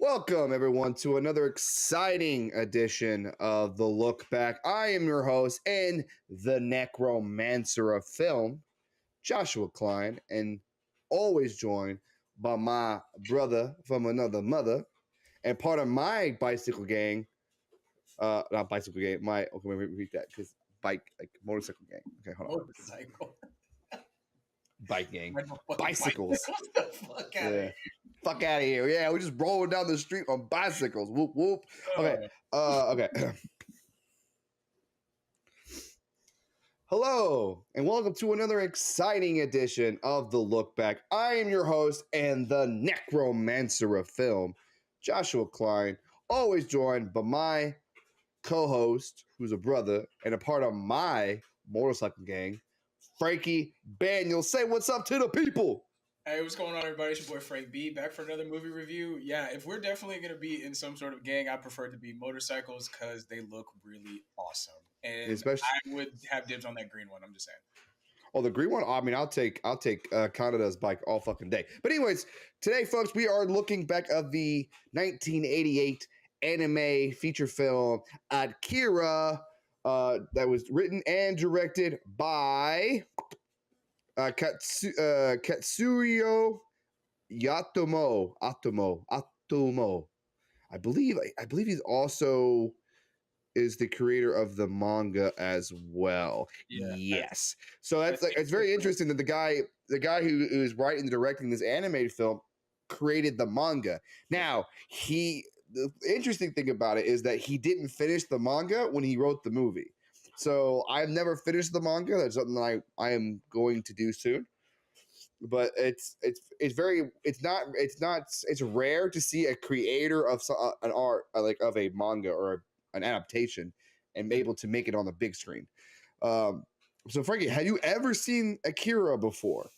Welcome, everyone, to another exciting edition of The Look Back. I am your host and the necromancer of film, Joshua Klein, and always joined by my brother from another mother and part of my bicycle gang. Not bicycle gang, okay, let me repeat that because motorcycle gang. Okay, hold on. Motorcycle. Bike gang. Bicycles. Bicycles. What the fuck out of here? Fuck out of here. Yeah, we're just rolling down the street on bicycles. Whoop, whoop. Okay. Okay. Hello, and welcome to another exciting edition of The Look Back. I am your host and the necromancer of film, Joshua Klein, always joined by my co-host, who's a brother and a part of my motorcycle gang, Frankie Baniel. Say what's up to the people. Hey, what's going on, everybody? It's your boy Frank B, back for another movie review. Yeah, if we're definitely going to be in some sort of gang, I prefer it to be motorcycles because they look really awesome. And Especially, I would have dibs on that green one, I'm just saying. Oh, the green one. I mean, I'll take Canada's bike all fucking day. But anyways, today, folks, we are looking back at the 1988 anime feature film Akira, that was written and directed by Katsuyo Atomo. I believe he's also is the creator of the manga as well. Yeah, yes. So it's very interesting that the guy who is writing and directing this animated film created the manga. Now, the interesting thing about it is that he didn't finish the manga when he wrote the movie. So I've never finished the manga. That's something that I am going to do soon. But it's rare to see a creator of an art like of a manga or an adaptation and be able to make it on the big screen. So Frankie, have you ever seen Akira before?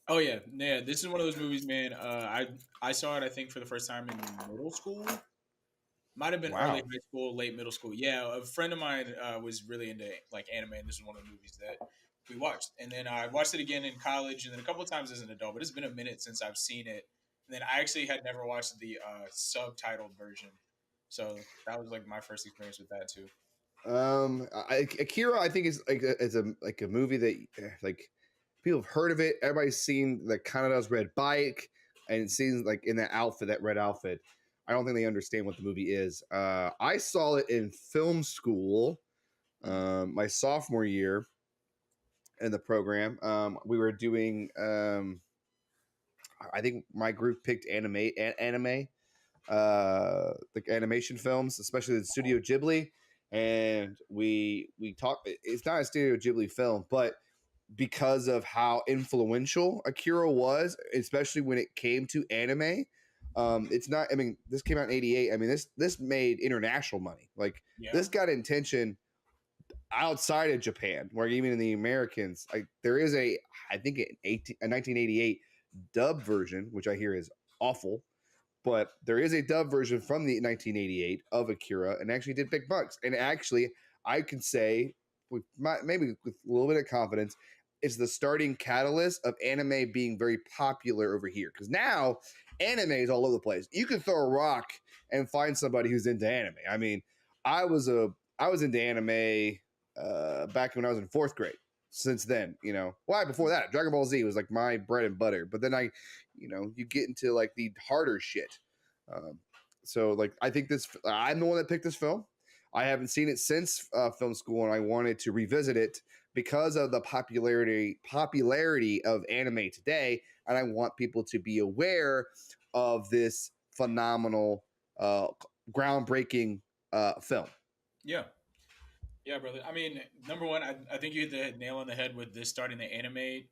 Oh yeah. This is one of those movies, man. I saw it, I think, for the first time in middle school. Might have been early high school, late middle school. Yeah, a friend of mine was really into like anime, and this is one of the movies that we watched. And then I watched it again in college, and then a couple of times as an adult. But it's been a minute since I've seen it. And then I actually had never watched the subtitled version, so that was like my first experience with that too. Akira, I think is like a movie that like people have heard of it. Everybody's seen the Canada's red bike and seen like in that red outfit. I don't think they understand what the movie is. I saw it in film school, my sophomore year in the program. We were doing, I think my group picked anime, like animation films, especially the Studio Ghibli, and we talked. It's not a Studio Ghibli film, but because of how influential Akira was, especially when it came to anime. It's not. I mean, this came out in '88. I mean, this made international money. Like this got attention outside of Japan, where even in the Americans, there is I think a 1988 dub version, which I hear is awful, but there is a dub version from the 1988 of Akira, and actually did big bucks. And actually, I can say maybe with a little bit of confidence, is the starting catalyst of anime being very popular over here. Because now anime is all over the place. You can throw a rock and find somebody who's into anime. I mean, I was into anime back when I was in fourth grade. Since then, why before that, Dragon Ball Z was like my bread and butter. But then you get into like the harder shit. So like, I think I'm the one that picked this film. I haven't seen it since film school, and I wanted to revisit it because of the popularity of anime today, and I want people to be aware of this phenomenal, groundbreaking film. Yeah, brother. I mean, number one, I think you hit the nail on the head with this starting the anime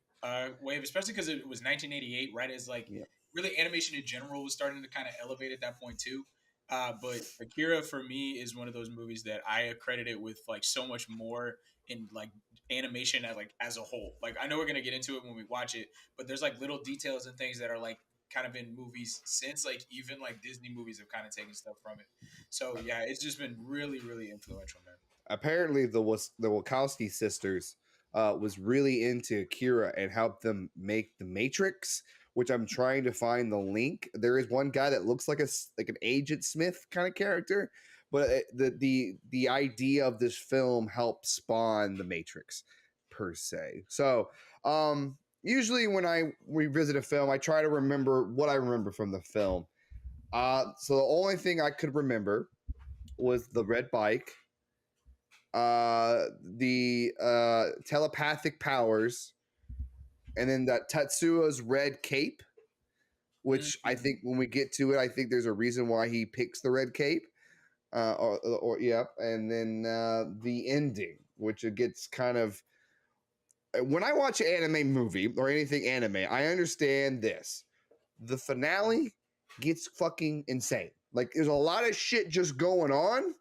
wave, especially because it was 1988, right? As like really animation in general was starting to kind of elevate at that point too. But Akira for me is one of those movies that I accredit it with like so much more in like animation as a whole. Like I know we're gonna get into it when we watch it, but there's like little details and things that are like kind of in movies since like even like Disney movies have kind of taken stuff from it. So yeah, it's just been really, really influential, man. Apparently, the Wachowski sisters was really into Akira and helped them make The Matrix, which I'm trying to find the link. There is one guy that looks like an Agent Smith kind of character, but the idea of this film helped spawn the Matrix per se. So usually when I revisit a film, I try to remember what I remember from the film. So the only thing I could remember was the red bike, the telepathic powers, and then that Tetsuo's red cape, which I think when we get to it, I think there's a reason why he picks the red cape. And then the ending, which it gets kind of. When I watch an anime movie or anything anime, I understand this. The finale gets fucking insane. Like, there's a lot of shit just going on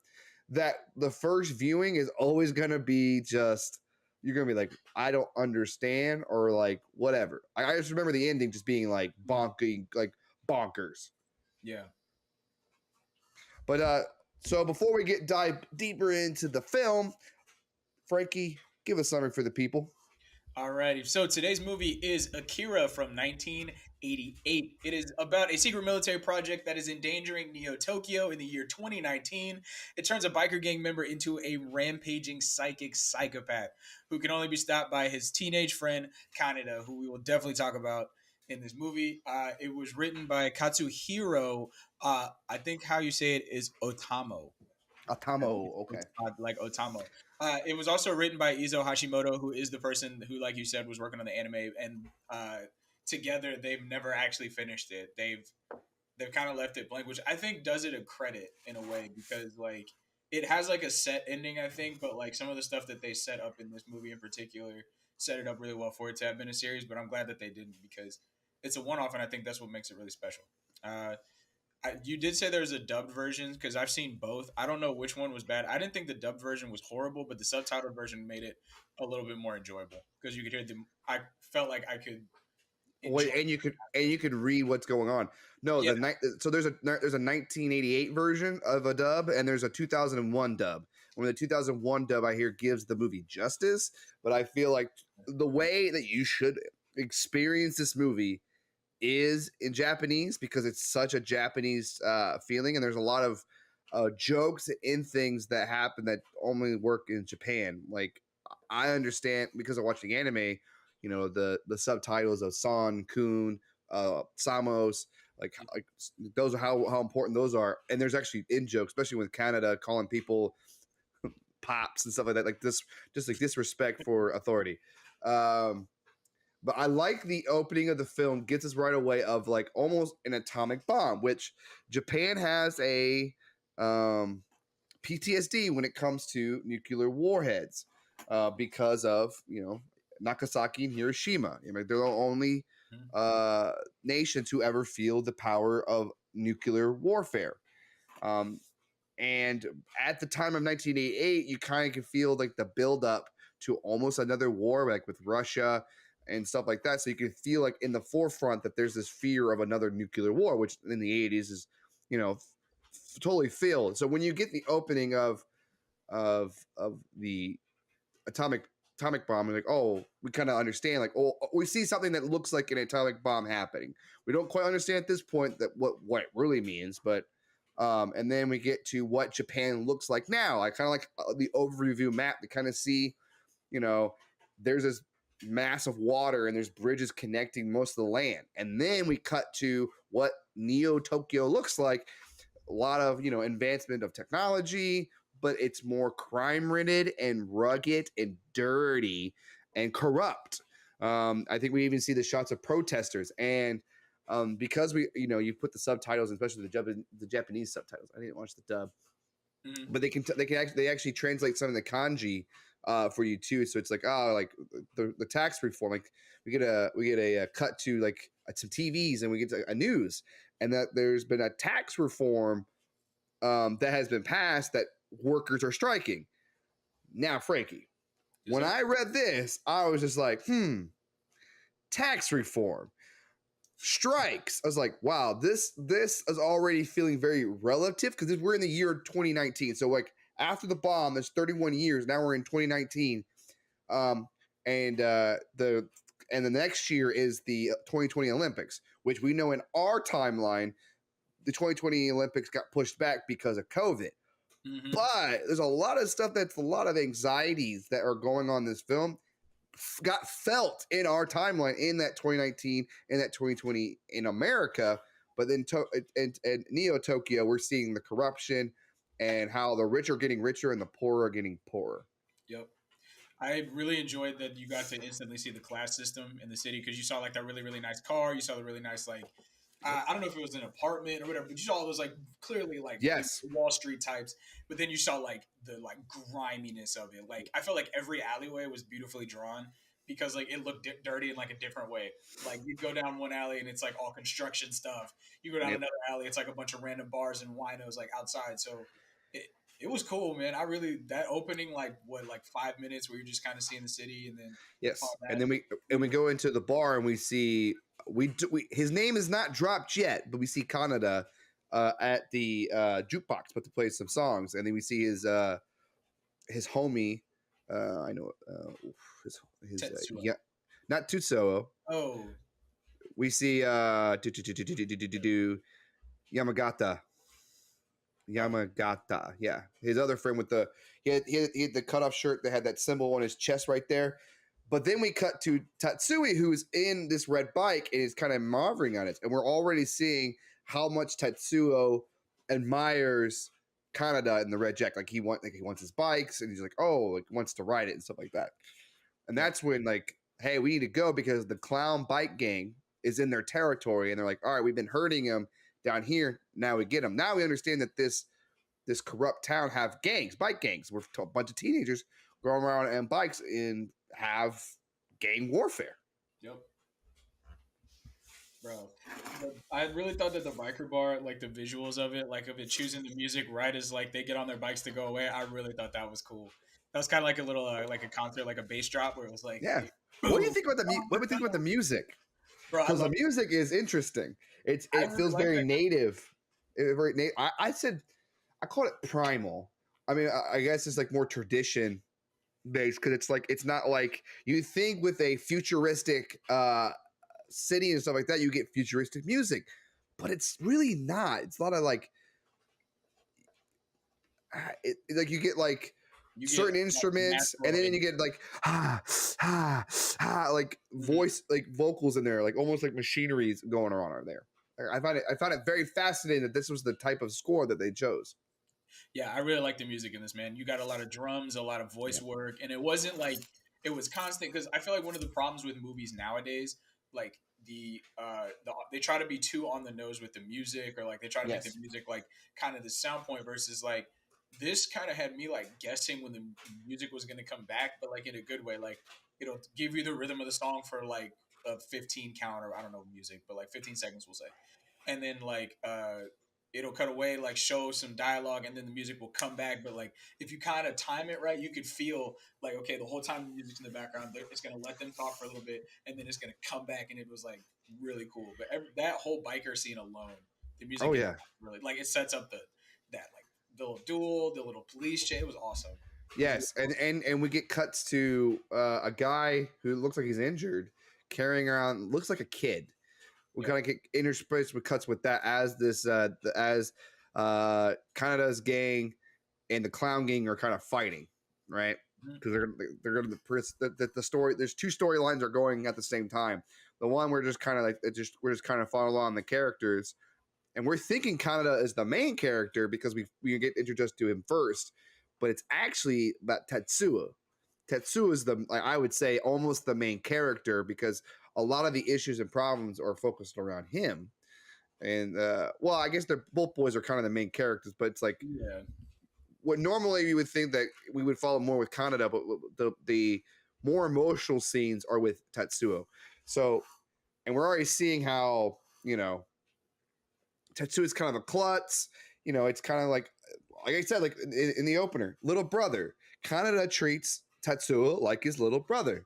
that the first viewing is always going to be just, you're going to be like, I don't understand, or like, whatever. I just remember the ending just being like bonkers. Yeah. But, so before we dive deeper into the film, Frankie, give a summary for the people. Alrighty, so today's movie is Akira from 1988. It is about a secret military project that is endangering Neo Tokyo in the year 2019. It turns a biker gang member into a rampaging psychic psychopath who can only be stopped by his teenage friend Kaneda, who we will definitely talk about in this movie. It was written by Katsuhiro. I think how you say it is Otamo. Otamo, okay. Like Otamo. It was also written by Izo Hashimoto, who is the person who, like you said, was working on the anime, and together they've never actually finished it. They've kind of left it blank, which I think does it a credit in a way, because like it has like a set ending, I think, but like some of the stuff that they set up in this movie in particular set it up really well for it to have been a series. But I'm glad that they didn't, because it's a one-off, and I think that's what makes it really special. You did say there's a dubbed version, because I've seen both. I don't know which one was bad. I didn't think the dubbed version was horrible, but the subtitled version made it a little bit more enjoyable, because you could hear them. I felt like I could. Wait, and you could read what's going on. No, yeah. So there's a 1988 version of a dub, and there's a 2001 dub. When the 2001 dub, I hear, gives the movie justice, but I feel like the way that you should experience this movie is in Japanese, because it's such a Japanese feeling, and there's a lot of jokes in things that happen that only work in Japan. Like, I understand because of watching anime, you know, the subtitles of San, Kun, Samos, like those are how important those are. And there's actually in jokes, especially with Canada calling people pops and stuff like that, like this, just like disrespect for authority. But I like the opening of the film, gets us right away of like almost an atomic bomb, which Japan has a PTSD when it comes to nuclear warheads because of, you know, Nagasaki and Hiroshima. I mean, they're the only nations who ever feel the power of nuclear warfare. And at the time of 1988, you kind of can feel like the buildup to almost another war, like with Russia and stuff like that. So you can feel like in the forefront that there's this fear of another nuclear war, which in the 80s is, you know, totally filled. So when you get the opening of the atomic bomb, you're like, oh, we kind of understand. Like, oh, we see something that looks like an atomic bomb happening. We don't quite understand at this point that what it really means, but and then we get to what Japan looks like now. I kind of like the overview map to kind of see, you know, there's this mass of water and there's bridges connecting most of the land. And then we cut to what Neo Tokyo looks like. A lot of, you know, advancement of technology, but it's more crime-ridden and rugged and dirty and corrupt. I think we even see the shots of protesters. And because we, you know, you put the subtitles, especially the Japanese subtitles. I didn't watch the dub, but they actually translate some of the kanji for you too. So it's like, oh, like the tax reform. Like we get a cut to like some TVs, and we get a news, and that there's been a tax reform that has been passed that workers are striking. Now, Frankie, when I read this, I was just like, tax reform, strikes. I was like, wow, this is already feeling very relative, because we're in the year 2019. So like after the bomb, there's 31 years. Now we're in 2019. And the and the next year is the 2020 Olympics, which we know in our timeline, the 2020 Olympics got pushed back because of COVID. Mm-hmm. But there's a lot of stuff that's a lot of anxieties that are going on in this film got felt in our timeline in that 2019 and that 2020 in America. But then in Neo Tokyo, we're seeing the corruption and how the rich are getting richer and the poor are getting poorer. Yep. I really enjoyed that you got to instantly see the class system in the city because you saw like that really, really nice car. You saw the really nice like I don't know if it was an apartment or whatever, but you saw all those like clearly like Yes. Wall Street types. But then you saw like the like griminess of it. Like I felt like every alleyway was beautifully drawn because like it looked dirty in like a different way. Like you go down one alley and it's like all construction stuff. You go down another alley, it's like a bunch of random bars and winos like outside. So it was cool, man. I really that opening like 5 minutes where you're just kind of seeing the city and then yes, and then we go into the bar and we see his name is not dropped yet, but we see Kaneda at the jukebox, but to play some songs, and then we see his homie. I know his yeah, not Tutsuo. Oh, we see Yamagata. Yamagata, yeah, his other friend with the he had the cutoff shirt that had that symbol on his chest right there. But then we cut to Tatsui, who's in this red bike and is kind of marveling on it, and we're already seeing how much Tatsuo admires Kaneda in the red jacket. Like he wants his bikes, and he's like, oh, like wants to ride it and stuff like that. And that's when like, hey, we need to go because the clown bike gang is in their territory, and they're like, all right, we've been hurting him down here. Now we get them. Now we understand that this corrupt town have gangs, bike gangs. We're a bunch of teenagers going around on bikes and have gang warfare. Yep. Bro, I really thought that the biker bar, like the visuals of it, like of it choosing the music right as like they get on their bikes to go away, I really thought that was cool. That was kind of like a little like a concert, like a bass drop where it was like, yeah. What do you think about what do you think about the music? Because the music is interesting. It feels very native. Very native. I call it primal. I mean, I guess it's like more tradition based because it's not like you think with a futuristic city and stuff like that, you get futuristic music, but it's really not. It's a lot of like, you get like certain instruments, and then you get like like voice, like vocals in there, like almost like machineries going on there. I found it very fascinating that this was the type of score that they chose. Yeah, I really like the music in this, man. You got a lot of drums, a lot of voice work, and it wasn't like it was constant because I feel like one of the problems with movies nowadays, like they try to be too on the nose with the music, or like they try to make the music like kind of the sound point versus like this kind of had me like guessing when the music was going to come back, but like in a good way. Like it'll give you the rhythm of the song for like a 15 count or I don't know music, but like 15 seconds we'll say, and then like it'll cut away, like show some dialogue, and then the music will come back. But like if you kind of time it right, you could feel like okay, the whole time the music's in the background, it's gonna let them talk for a little bit, and then it's gonna come back, and it was like really cool. But that whole biker scene alone, the music, really like it sets up that like the little duel, the little police chase. It was awesome. Yes, and we get cuts to a guy who looks like he's injured, carrying around looks like a kid. We kind of get interspersed with cuts with that as this Kaneda's gang and the clown gang are kind of fighting, right? Because they're going to the story. There's two storylines are going at the same time. The one we're just kind of like we're just kind of following along the characters, and we're thinking Kaneda is the main character because we get introduced to him first, but it's actually about Tetsuo. Tetsuo is I would say almost the main character because a lot of the issues and problems are focused around him. And well, I guess both boys are kind of the main characters, but it's like what normally you would think that we would follow more with Kaneda, but the more emotional scenes are with Tetsuo. So, and we're already seeing how Tetsuo is kind of a klutz. It's kind of like I said, like in the opener, little brother. Kaneda treats Tetsuo like his little brother,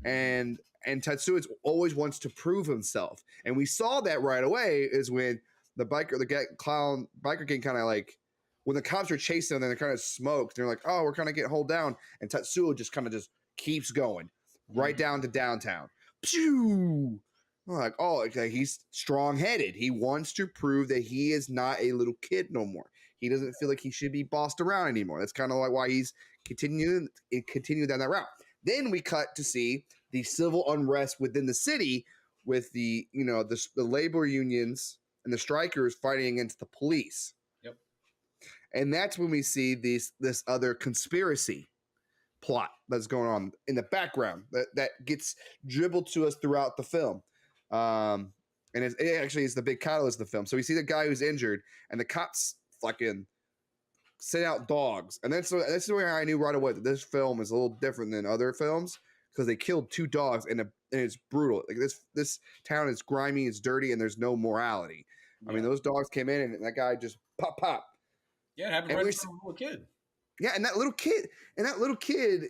and Tetsuo always wants to prove himself, and we saw that right away is when the clown biker gang kind of like when the cops are chasing them, and they're kind of smoked. They're like, oh, we're kind of getting hold down, and Tetsuo just kind of just keeps going right down to downtown. Pew! I'm like, oh, okay, he's strong-headed. He wants to prove that he is not a little kid no more. He doesn't feel like he should be bossed around anymore. That's kind of like why he's continuing down that route. Then we cut to see the civil unrest within the city with the labor unions and the strikers fighting against the police. Yep. And that's when we see this other conspiracy plot that's going on in the background that gets dribbled to us throughout the film. And it actually is the big catalyst of the film. So we see the guy who's injured, and the cops fucking send out dogs. And that's where I knew right away that this film is a little different than other films because they killed 2 dogs, and it's brutal. Like this town is grimy, it's dirty, and there's no morality. Yeah. I mean, those dogs came in, and that guy just pop. Yeah, it happened right in front of a little kid. Yeah, and that little kid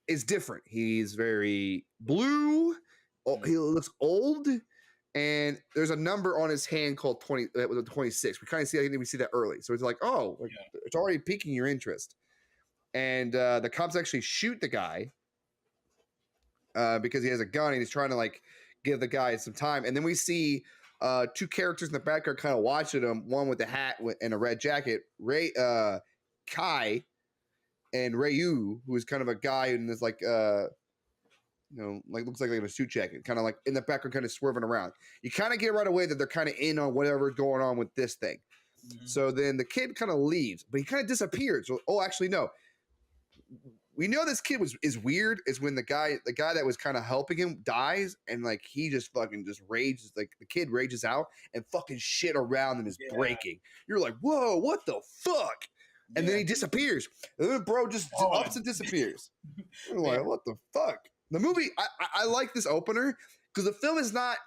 is different. He's very blue. He looks old, and there's a number on his hand called 20. That was 26. We kind of see. I think we see that early, so it's like, oh, it's already piquing your interest. And the cops actually shoot the guy because he has a gun, and he's trying to like give the guy some time. And then we see 2 characters in the background kind of watching him. One with a hat and a red jacket. Kai and Ryu, who is kind of a guy in this like like looks like they have a suit jacket, kind of like in the background, kind of swerving around. You kind of get right away that they're kind of in on whatever's going on with this thing. Mm-hmm. So then the kid kind of leaves, but he kind of disappeared. So, actually, no. We know this kid is weird. Is when the guy that was kind of helping him dies, and like he just fucking just rages. Like the kid rages out, and fucking shit around him is breaking. You're like, whoa, what the fuck? And then he disappears. And then bro just ups and disappears. I'm like, what the fuck? The movie, I like this opener because the film is not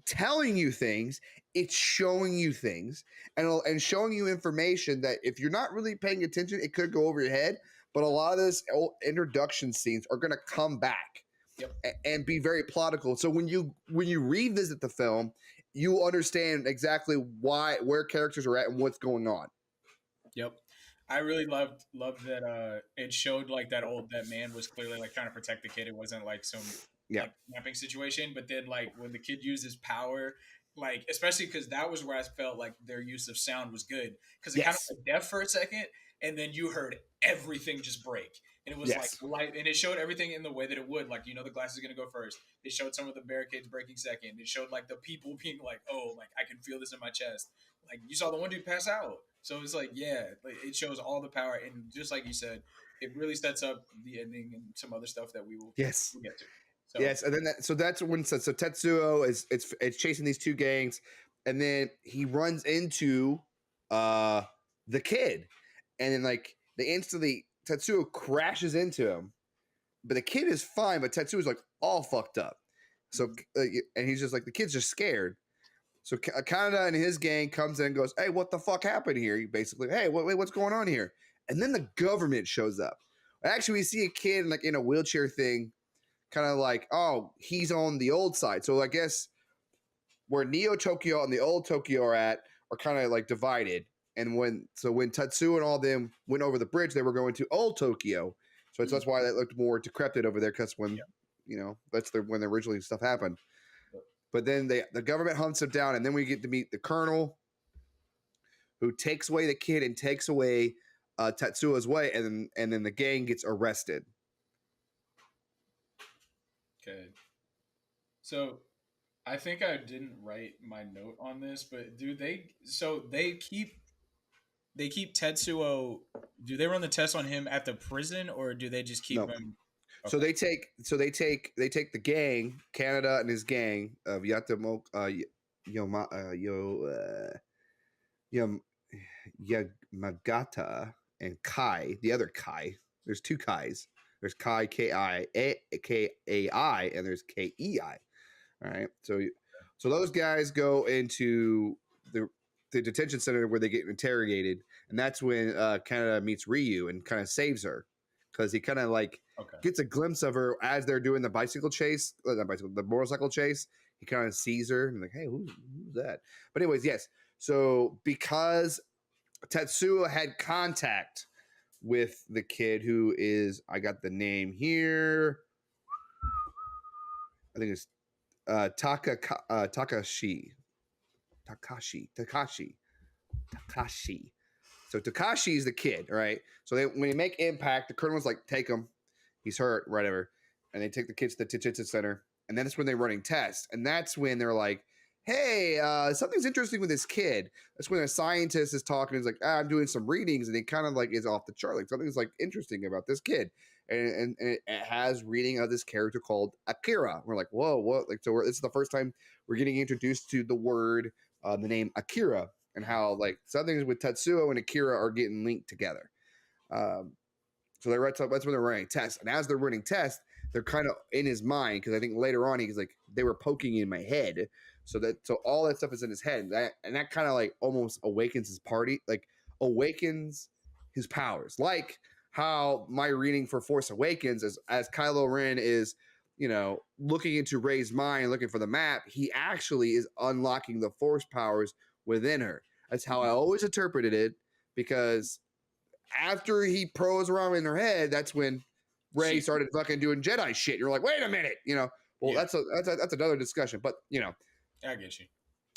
telling you things, it's showing you things and showing you information that if you're not really paying attention, it could go over your head. But a lot of those introduction scenes are going to come back and be very plottical. So when you revisit the film, you understand exactly where characters are at and what's going on. Yep. I really loved that it showed like that man was clearly like trying to protect the kid. It wasn't like some like kidnapping situation. But then like when the kid used his power, like especially because that was where I felt like their use of sound was good because it kind of went deaf for a second, and then you heard everything just break, and it was like light, and it showed everything in the way that it would. Like the glass is gonna go first. It showed some of the barricades breaking second. It showed like the people being like, oh, like I can feel this in my chest. Like you saw the one dude pass out. So it's like, like it shows all the power, and just like you said, it really sets up the ending and some other stuff that we will get to. So. Yes, and then that's when Tetsuo is chasing these 2 gangs, and then he runs into the kid, and then like Tetsuo crashes into him, but the kid is fine, but Tetsuo is like all fucked up. So and he's just like the kid's just scared. So Kaneda and his gang comes in and goes, hey, what the fuck happened here? You basically, hey, what's going on here? And then the government shows up. Actually, we see a kid like in a wheelchair thing, kind of like, oh, he's on the old side. So I guess where Neo Tokyo and the old Tokyo are kind of like divided. And when Tetsuo and all them went over the bridge, they were going to old Tokyo. So that's why that looked more decrepit over there, because when that's when the originally stuff happened. But then the government hunts him down, and then we get to meet the colonel, who takes away the kid and takes away Tetsuo's way, and then the gang gets arrested. Okay. So I think I didn't write my note on this, but they keep Tetsuo. Do they run the test on him at the prison, or do they just keep him? Okay. So they take the gang, Kaneda and his gang of Yamagata and Kai, the other Kai. There's 2 Kais. There's Kai K-A-I, and there's K-E-I. All right. So those guys go into the detention center where they get interrogated, and that's when Kaneda meets Ryu and kind of saves her, because he kind of like gets a glimpse of her as they're doing the the motorcycle chase. He kind of sees her and like, hey, who's that? But anyways, yes. So because Tetsuo had contact with the kid who is, I got the name here, I think it's Takashi. So Takashi is the kid, right? So when they make impact, the colonel's like, take him, he's hurt, whatever, and they take the kids to the Chichitsa Center, and then that's when they're running tests, and that's when they're like, hey, something's interesting with this kid. That's when a scientist is talking. He's like, I'm doing some readings, and he kind of like is off the chart. Like something's like interesting about this kid, and it has reading of this character called Akira. We're like, whoa, what? Like, so this is the first time we're getting introduced to the word, the name Akira, and how like some things with Tetsuo and Akira are getting linked together. Um, so that's when they're running tests, and as they're running tests, they're kind of in his mind because I think later on he's like they were poking in my head, so all that stuff is in his head, and that kind of like almost awakens his party, like awakens his powers, like how my reading for Force Awakens as Kylo Ren is, looking into Rey's mind, looking for the map, he actually is unlocking the Force powers within her. That's how I always interpreted it, because after he pros around in her head, that's when Rey started fucking doing Jedi shit. You're like, wait a minute, Well, that's another discussion, but I get you.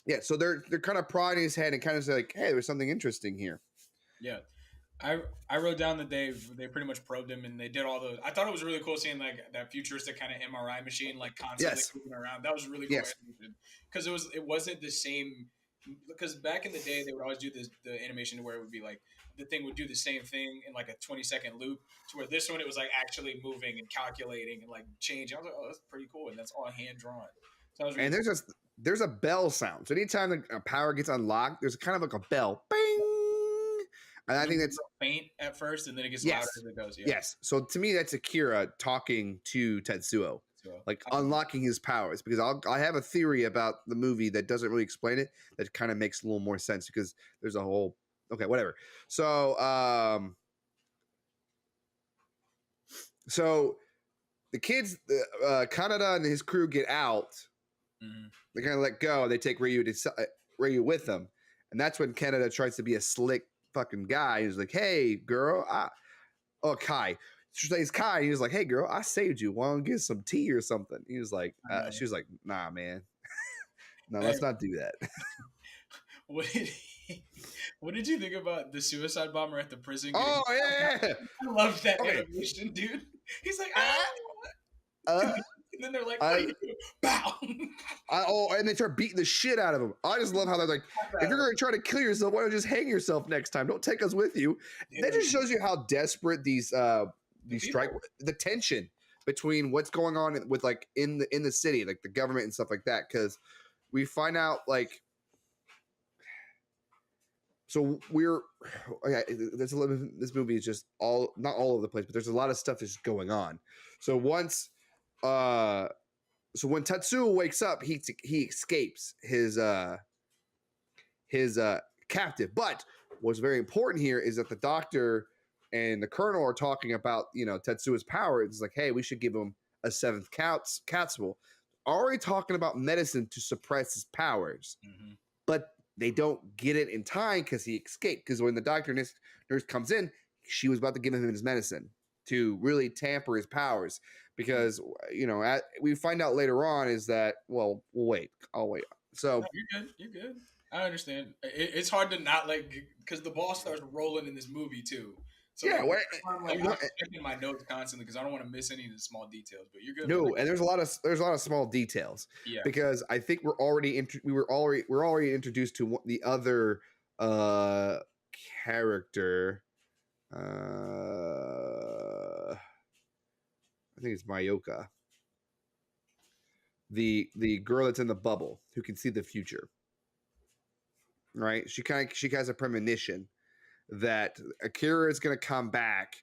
Yeah, so they're kind of prodding his head and kind of like, hey, there's something interesting here. Yeah. I wrote down that they pretty much probed him and they did all those. I thought it was really cool seeing like that futuristic kind of MRI machine like constantly moving around. That was really cool because it wasn't the same. Because back in the day they would always do the animation where it would be like the thing would do the same thing in like a 20-second loop, to where this one it was like actually moving and calculating and like changing. I was like, oh, that's pretty cool, and that's all hand drawn. So really and there's a bell sound. So anytime a power gets unlocked, there's kind of like a bell, bing. And I think that's faint at first, and then it gets louder as it goes. Yeah. Yes. So to me, that's Akira talking to Tetsuo, like unlocking his powers. Because I have a theory about the movie that doesn't really explain it. That kind of makes a little more sense because there's a whole. Okay, whatever. So, the kids, Kaneda and his crew get out. Mm-hmm. They kind of let go. They take Ryu with them, and that's when Kaneda tries to be a slick fucking guy. He's like, "Hey, girl, Kai." She's Kai. He was like, "Hey, girl, I saved you. Want to get some tea or something?" He was like, she was like, "Nah, man, no, let's not do that." What did you think about the suicide bomber at the prison? Oh yeah, I love that animation, dude. He's like, and then they're like, what do you do? Bow. And they start beating the shit out of him. I just love how they're like, if you're going to try to kill yourself, why don't you just hang yourself next time? Don't take us with you. Dude. That just shows you how desperate these strike, the tension between what's going on with like in the city, like the government and stuff like that. Because we find out like, so this movie is just not all over the place, but there's a lot of stuff that's going on. So so when Tetsuo wakes up, he escapes his captive. But what's very important here is that the doctor and the colonel are talking about Tetsuo's power. It's like, hey, we should give him a 7th capsule. Already talking about medicine to suppress his powers, but they don't get it in time because he escaped. Because when the doctor nurse comes in, she was about to give him his medicine to really tamper his powers. Because we find out later on is that I'll wait. So no, you're good. I understand. It's hard to not because the ball starts rolling in this movie too. So yeah, I'm checking my notes constantly because I don't want to miss any of the small details. But you're good. No, and there's a lot of small details. Yeah. Because I think we're already introduced to the other character. I think it's Mayoka. The girl that's in the bubble who can see the future. Right? She has a premonition that Akira is going to come back,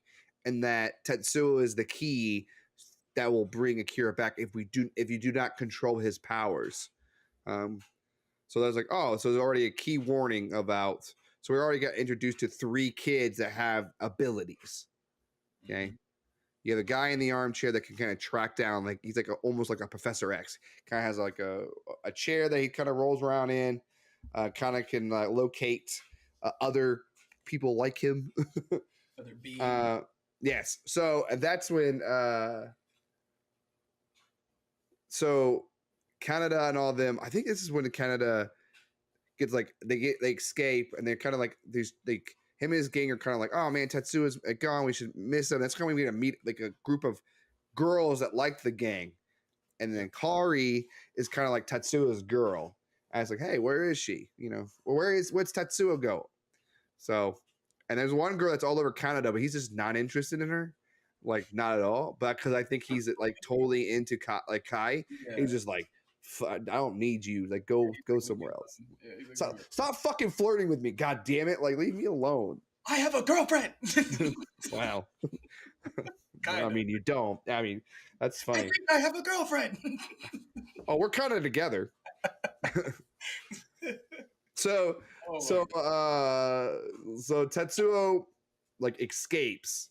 and that Tetsuo is the key that will bring Akira back if you do not control his powers. So that's like, so there's already a key warning about. So we already got introduced to 3 kids that have abilities. Okay. You have a guy in the armchair that can kind of track down, like he's like almost like a Professor X. Kind of has like a chair that he kind of rolls around in. Kind of can locate other people like him. Other beings. Yes. So that's when. so Canada and all of them. I think this is when Canada gets like they escape and they're kind of like these like him and his gang are kind of like, oh man, Tetsuo's gone. We should miss him. That's kind of we're gonna meet like a group of girls that like the gang, and then Kari is kind of like Tetsuo's girl. I was like, hey, where is she? You know, what's Tetsuo go? So, and there's one girl that's all over Canada, but he's just not interested in her, like not at all. But because I think he's like totally into Kai, he's just like, I don't need you. Like, go somewhere else. Stop fucking flirting with me, god damn it! Like, leave me alone. I have a girlfriend. Wow. I mean, you don't. I mean, that's funny. I think I have a girlfriend. Oh, we're kind of together. So Tetsuo like escapes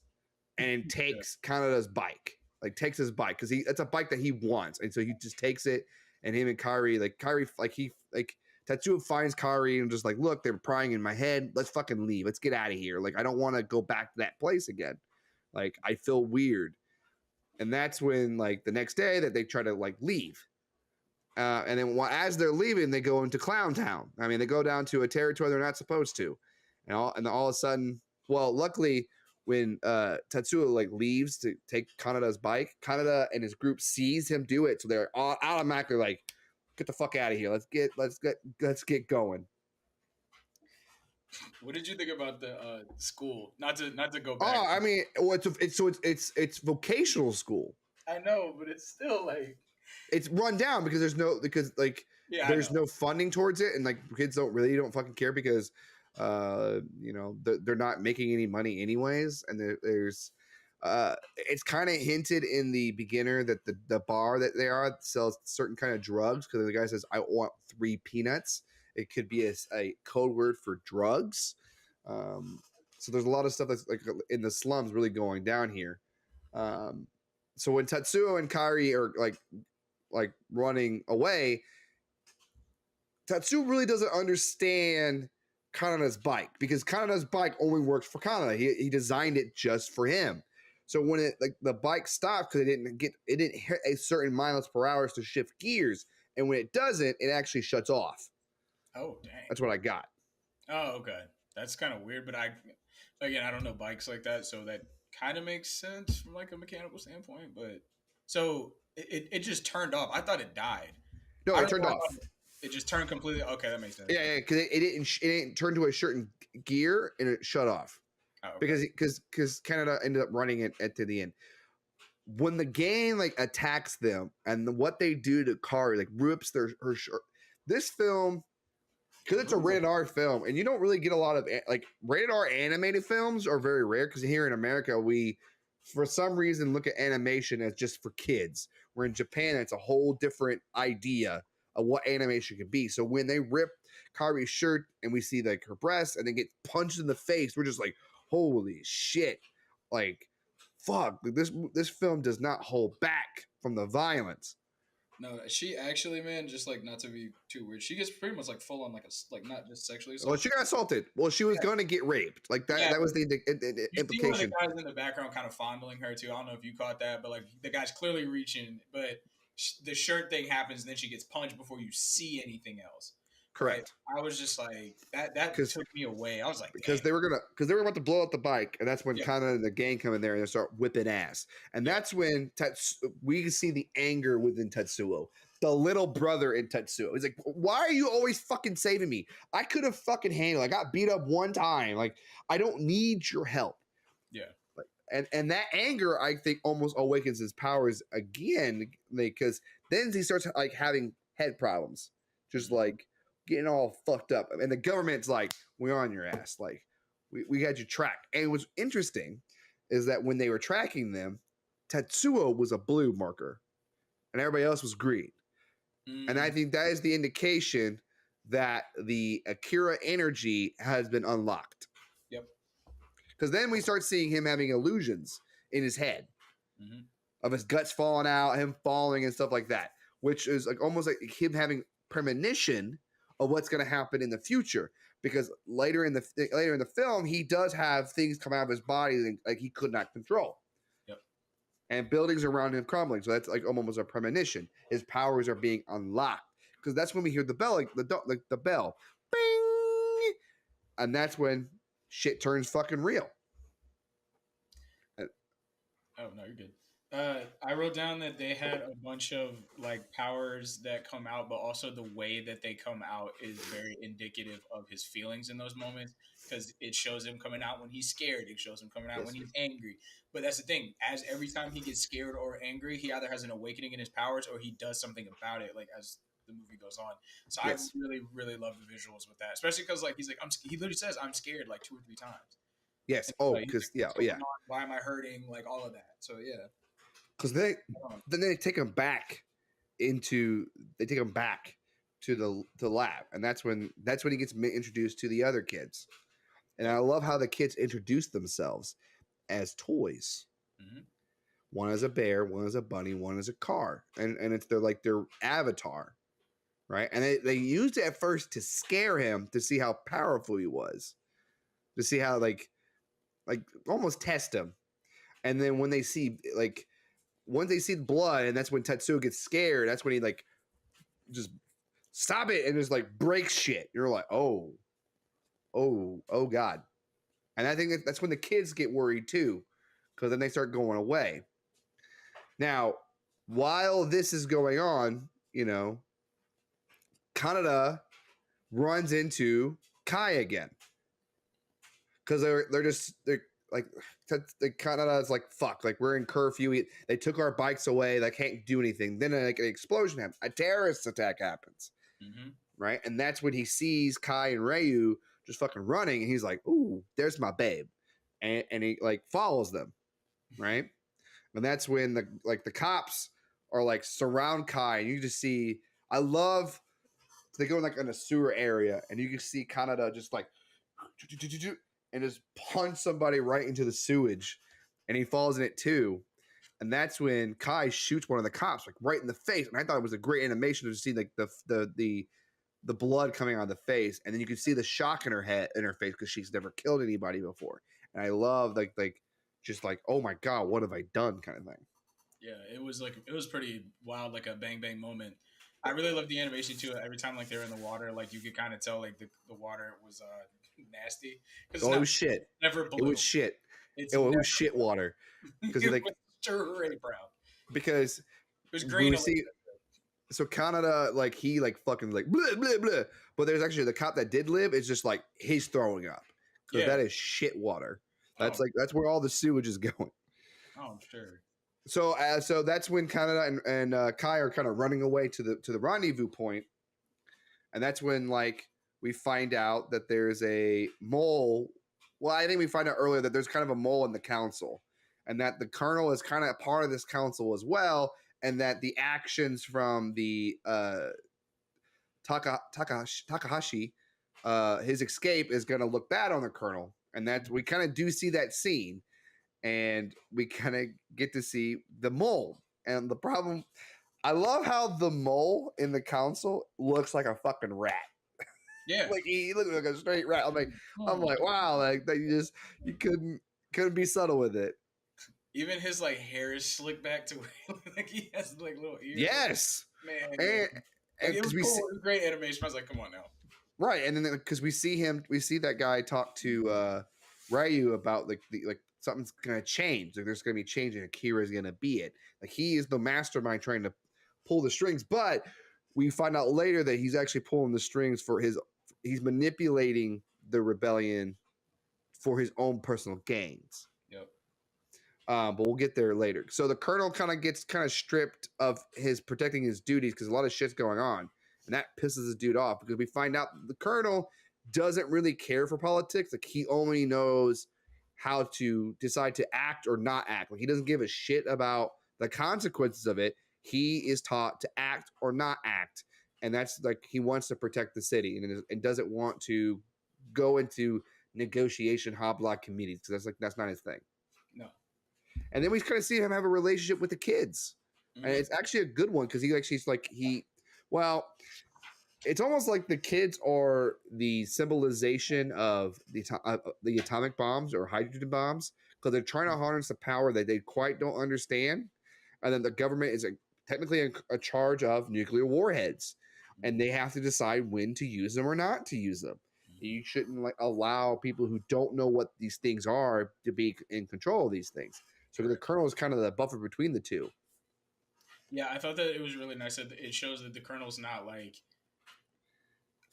and takes Kanada's bike. Like takes his bike because that's a bike that he wants, and so he just takes it. And him and Kari Tetsuo finds Kari and just like, look, they're prying in my head. Let's fucking leave. Let's get out of here. Like I don't want to go back to that place again. Like I feel weird. And that's when like the next day that they try to like leave. And then as they're leaving, they go into Clown Town. I mean, they go down to a territory they're not supposed to. And all of a sudden, well, luckily when Tetsuo like leaves to take Kanada's bike, Kanada and his group sees him do it. So they're all automatically like, get the fuck out of here. Let's get going. What did you think about the school? Not to go back. Oh, I mean, well, it's vocational school. I know, but it's still like it's run down because there's no funding towards it, and like kids don't fucking care because they're not making any money anyways, and there's it's kind of hinted in the beginner that the bar that they are sells certain kind of drugs because the guy says I want 3 peanuts. It could be a code word for drugs. So there's a lot of stuff that's like in the slums really going down here. So when Tetsuo and Kari are like running away, Tetsuo really doesn't understand Kanada's bike because Kanada's bike only works for Kanada. He designed it just for him. So when it like the bike stops because it didn't hit a certain miles per hour to shift gears, and when it doesn't, it actually shuts off. Oh dang! That's what I got. Oh okay, that's kind of weird. But I don't know bikes like that, so that kind of makes sense from like a mechanical standpoint. But so it just turned off. I thought it died. No, it turned off. It just turned completely. Okay, that makes sense. Yeah, because it didn't turn to a certain gear and it shut off. Oh, okay. Because Canada ended up running it to the end. When the gang like attacks them and what they do to Kari like rips her shirt. This film, because it's a rated R film, and you don't really get a lot of like rated R animated films are very rare because here in America we, for some reason, look at animation as just for kids. Where in Japan it's a whole different idea of what animation could be. So when they rip Kari's shirt and we see like her breasts and then get punched in the face, we're just like, holy shit! Like, fuck! This film does not hold back from the violence. No, she actually, man, just like not to be too weird, she gets pretty much like full on like not just sexually assaulted. Well, she got assaulted. Well, she was going to get raped. Like that. Yeah. That was the implication. You see one of the guys in the background kind of fondling her too. I don't know if you caught that, but like the guy's clearly reaching, but the shirt thing happens, and then she gets punched before you see anything else. Correct. Like, I was just like that took me away. I was like, because they were about to blow up the bike, and that's when kind of the gang come in there and they start whipping ass, and that's when we see the anger within Tetsuo, the little brother in Tetsuo. He's like, why are you always fucking saving me? I could have fucking handled. I got beat up one time. Like I don't need your help. Yeah. And that anger, I think, almost awakens his powers again because then he starts like having head problems, just like getting all fucked up. And the government's like, we're on your ass. Like, we got you tracked. And what's interesting is that when they were tracking them, Tetsuo was a blue marker and everybody else was green. And I think that is the indication that the Akira energy has been unlocked. Yep. Because then we start seeing him having illusions in his head of his guts falling out, him falling and stuff like that, which is like almost like him having premonition of what's going to happen in the future. Because later in the film, he does have things come out of his body that, like he could not control. Yep. and buildings around him crumbling. So that's like almost a premonition. His powers are being unlocked because that's when we hear the bell, like the bell, bing, and that's when shit turns fucking real. Oh no, you're good. I wrote down that they had a bunch of like powers that come out, but also the way that they come out is very indicative of his feelings in those moments because it shows him coming out when he's scared. It shows him coming out when he's angry. But that's the thing: as every time he gets scared or angry, he either has an awakening in his powers or he does something about it. Like as the movie goes on, so I really, really love the visuals with that, especially because like he's like he literally says I'm scared like 2 or 3 times. Yes. And Oh, like, because like, yeah. why am I hurting? Like all of that. So yeah. Because then they take him back into they take him back to the lab, and that's when he gets introduced to the other kids. And I love how the kids introduce themselves as toys. Mm-hmm. One is a bear, one is a bunny, one is a car, and it's their avatar, right? And they used it at first to scare him to see how powerful he was, to see how like almost test him. And then when they see like once they see the blood, and that's when Tetsuo gets scared. That's when he like just stop it and just like breaks shit. You're like, oh god. And I think that's when the kids get worried too, because then they start going away. Now, while this is going on, Kaneda runs into Kai again because they're like the Kaneda is like fuck, like we're in curfew. They took our bikes away. They can't do anything. Then like an explosion happens. A terrorist attack happens, right? And that's when he sees Kai and Ryu just fucking running, and he's like, "Ooh, there's my babe," and he like follows them, right? And that's when the cops are like surround Kai, and you just see. I love they go like in a sewer area, and you can see Kaneda just like and just punch somebody right into the sewage, and he falls in it too. And that's when Kai shoots one of the cops like right in the face. And I thought it was a great animation to see like the blood coming out of the face, and then you can see the shock in her face because she's never killed anybody before. And I love like just like, oh my god, what have I done kind of thing. Yeah, it was pretty wild, like a bang bang moment. I really love the animation too. Every time like they're in the water, like you could kind of tell like the water was nasty because it was shit. Never blue. It was shit. It was shit water because like straight brown. Because it was green. We see, so Kaneda like he like fucking like blah blah blah, but there's actually the cop that did live is just like he's throwing up because that is shit water. That's that's where all the sewage is going. Oh, I'm sure. So that's when Kaneda and Kai are kind of running away to the rendezvous point, and that's when like we find out that there's a mole. Well, I think we find out earlier that there's kind of a mole in the council, and that the colonel is kind of part of this council as well, and that the actions from the Takahashi, his escape is going to look bad on the colonel, and that we kind of do see that scene. And we kind of get to see the mole. And the problem, I love how the mole in the council looks like a fucking rat. Yeah, like he looks like a straight rat. I'm like, wow, like that you couldn't be subtle with it. Even his like hair is slicked back to where like he has like little ears. Yes, man. And it was cool. It was great animation. I was like, come on now. Right, and then because we see that guy talk to Ryu about like something's gonna change. Like there's gonna be change, and Akira is gonna be it. Like he is the mastermind trying to pull the strings, but we find out later that he's actually pulling the strings he's manipulating the rebellion for his own personal gains. Yep. But we'll get there later. So the colonel kind of gets stripped of his protecting his duties because a lot of shit's going on, and that pisses the dude off because we find out the colonel doesn't really care for politics. Like he only knows how to decide to act or not act. Like he doesn't give a shit about the consequences of it. He is taught to act or not act, and that's like he wants to protect the city and doesn't want to go into negotiation hoblock committees because that's not his thing. No. And then we kind of see him have a relationship with the kids, and it's actually a good one because he actually well, it's almost like the kids are the symbolization of the atomic bombs or hydrogen bombs because they're trying to harness the power that they quite don't understand, and then the government is technically a charge of nuclear warheads, and they have to decide when to use them or not to use them. You shouldn't like allow people who don't know what these things are to be in control of these things. So the colonel is kind of the buffer between the two. Yeah, I thought that it was really nice that it shows that the colonel's not like,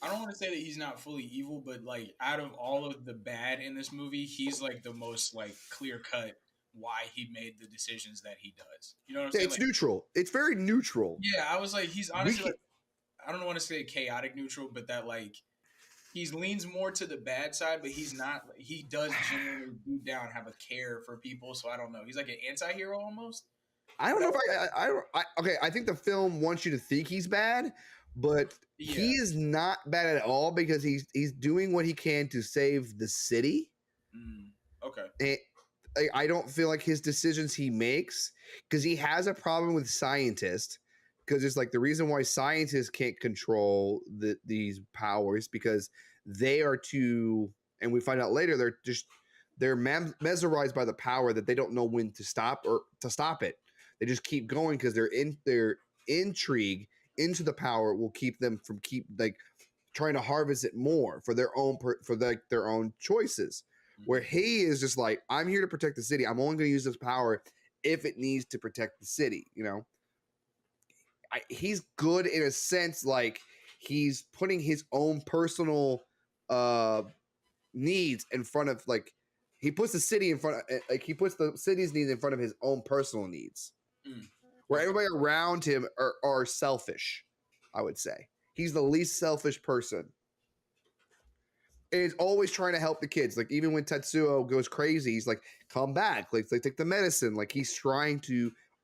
I don't want to say that he's not fully evil, but like out of all of the bad in this movie, he's like the most like clear cut why he made the decisions that he does. You know what I'm Yeah, saying? it's Like, neutral. It's very neutral. yeah, I was like, he's We honestly can, like, I don't want to say chaotic neutral, but that like he leans more to the bad side, but he's not. He does genuinely deep down have a care for people. So I don't know. He's like an anti-hero almost. I don't But know if okay. I think the film wants you to think he's bad, but yeah, he is not bad at all because he's doing what he can to save the city. okay. And I don't feel like his decisions he makes because he has a problem with scientists because it's like the reason why scientists can't control these powers because they are too, and we find out later they're mesmerized by the power that they don't know when to stop or to stop it. They just keep going because their intrigue into the power will keep them from trying to harvest it more for their own their own choices. Where he is just like, I'm here to protect the city. I'm only going to use this power if it needs to protect the city. You know, he's good in a sense, like he's putting his own personal needs in front of like he puts the city in front of like he puts the city's needs in front of his own personal needs. Where Okay. everybody around him are selfish, I would say. He's the least selfish person. And he's always trying to help the kids. Like even when Tetsuo goes crazy, he's like, come back. Like take the medicine. Like he's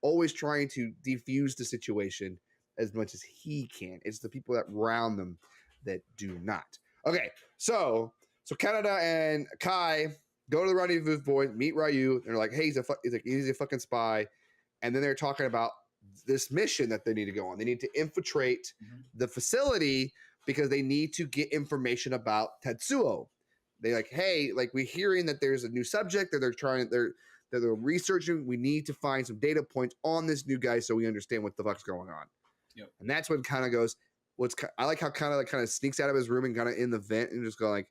always trying to defuse the situation as much as he can. It's the people that round them that do not. Okay, so Canada and Kai go to the rendezvous point, meet Ryu. They're like, hey, he's a fucking spy. And then they're talking about this mission that they need to go on. They need to infiltrate the facility because they need to get information about Tetsuo. They like, hey, like we're hearing that there's a new subject that they're researching. We need to find some data points on this new guy so we understand what the fuck's going on. Yep. And that's when kind of goes. I like how kind of sneaks out of his room and kind of in the vent and just go like,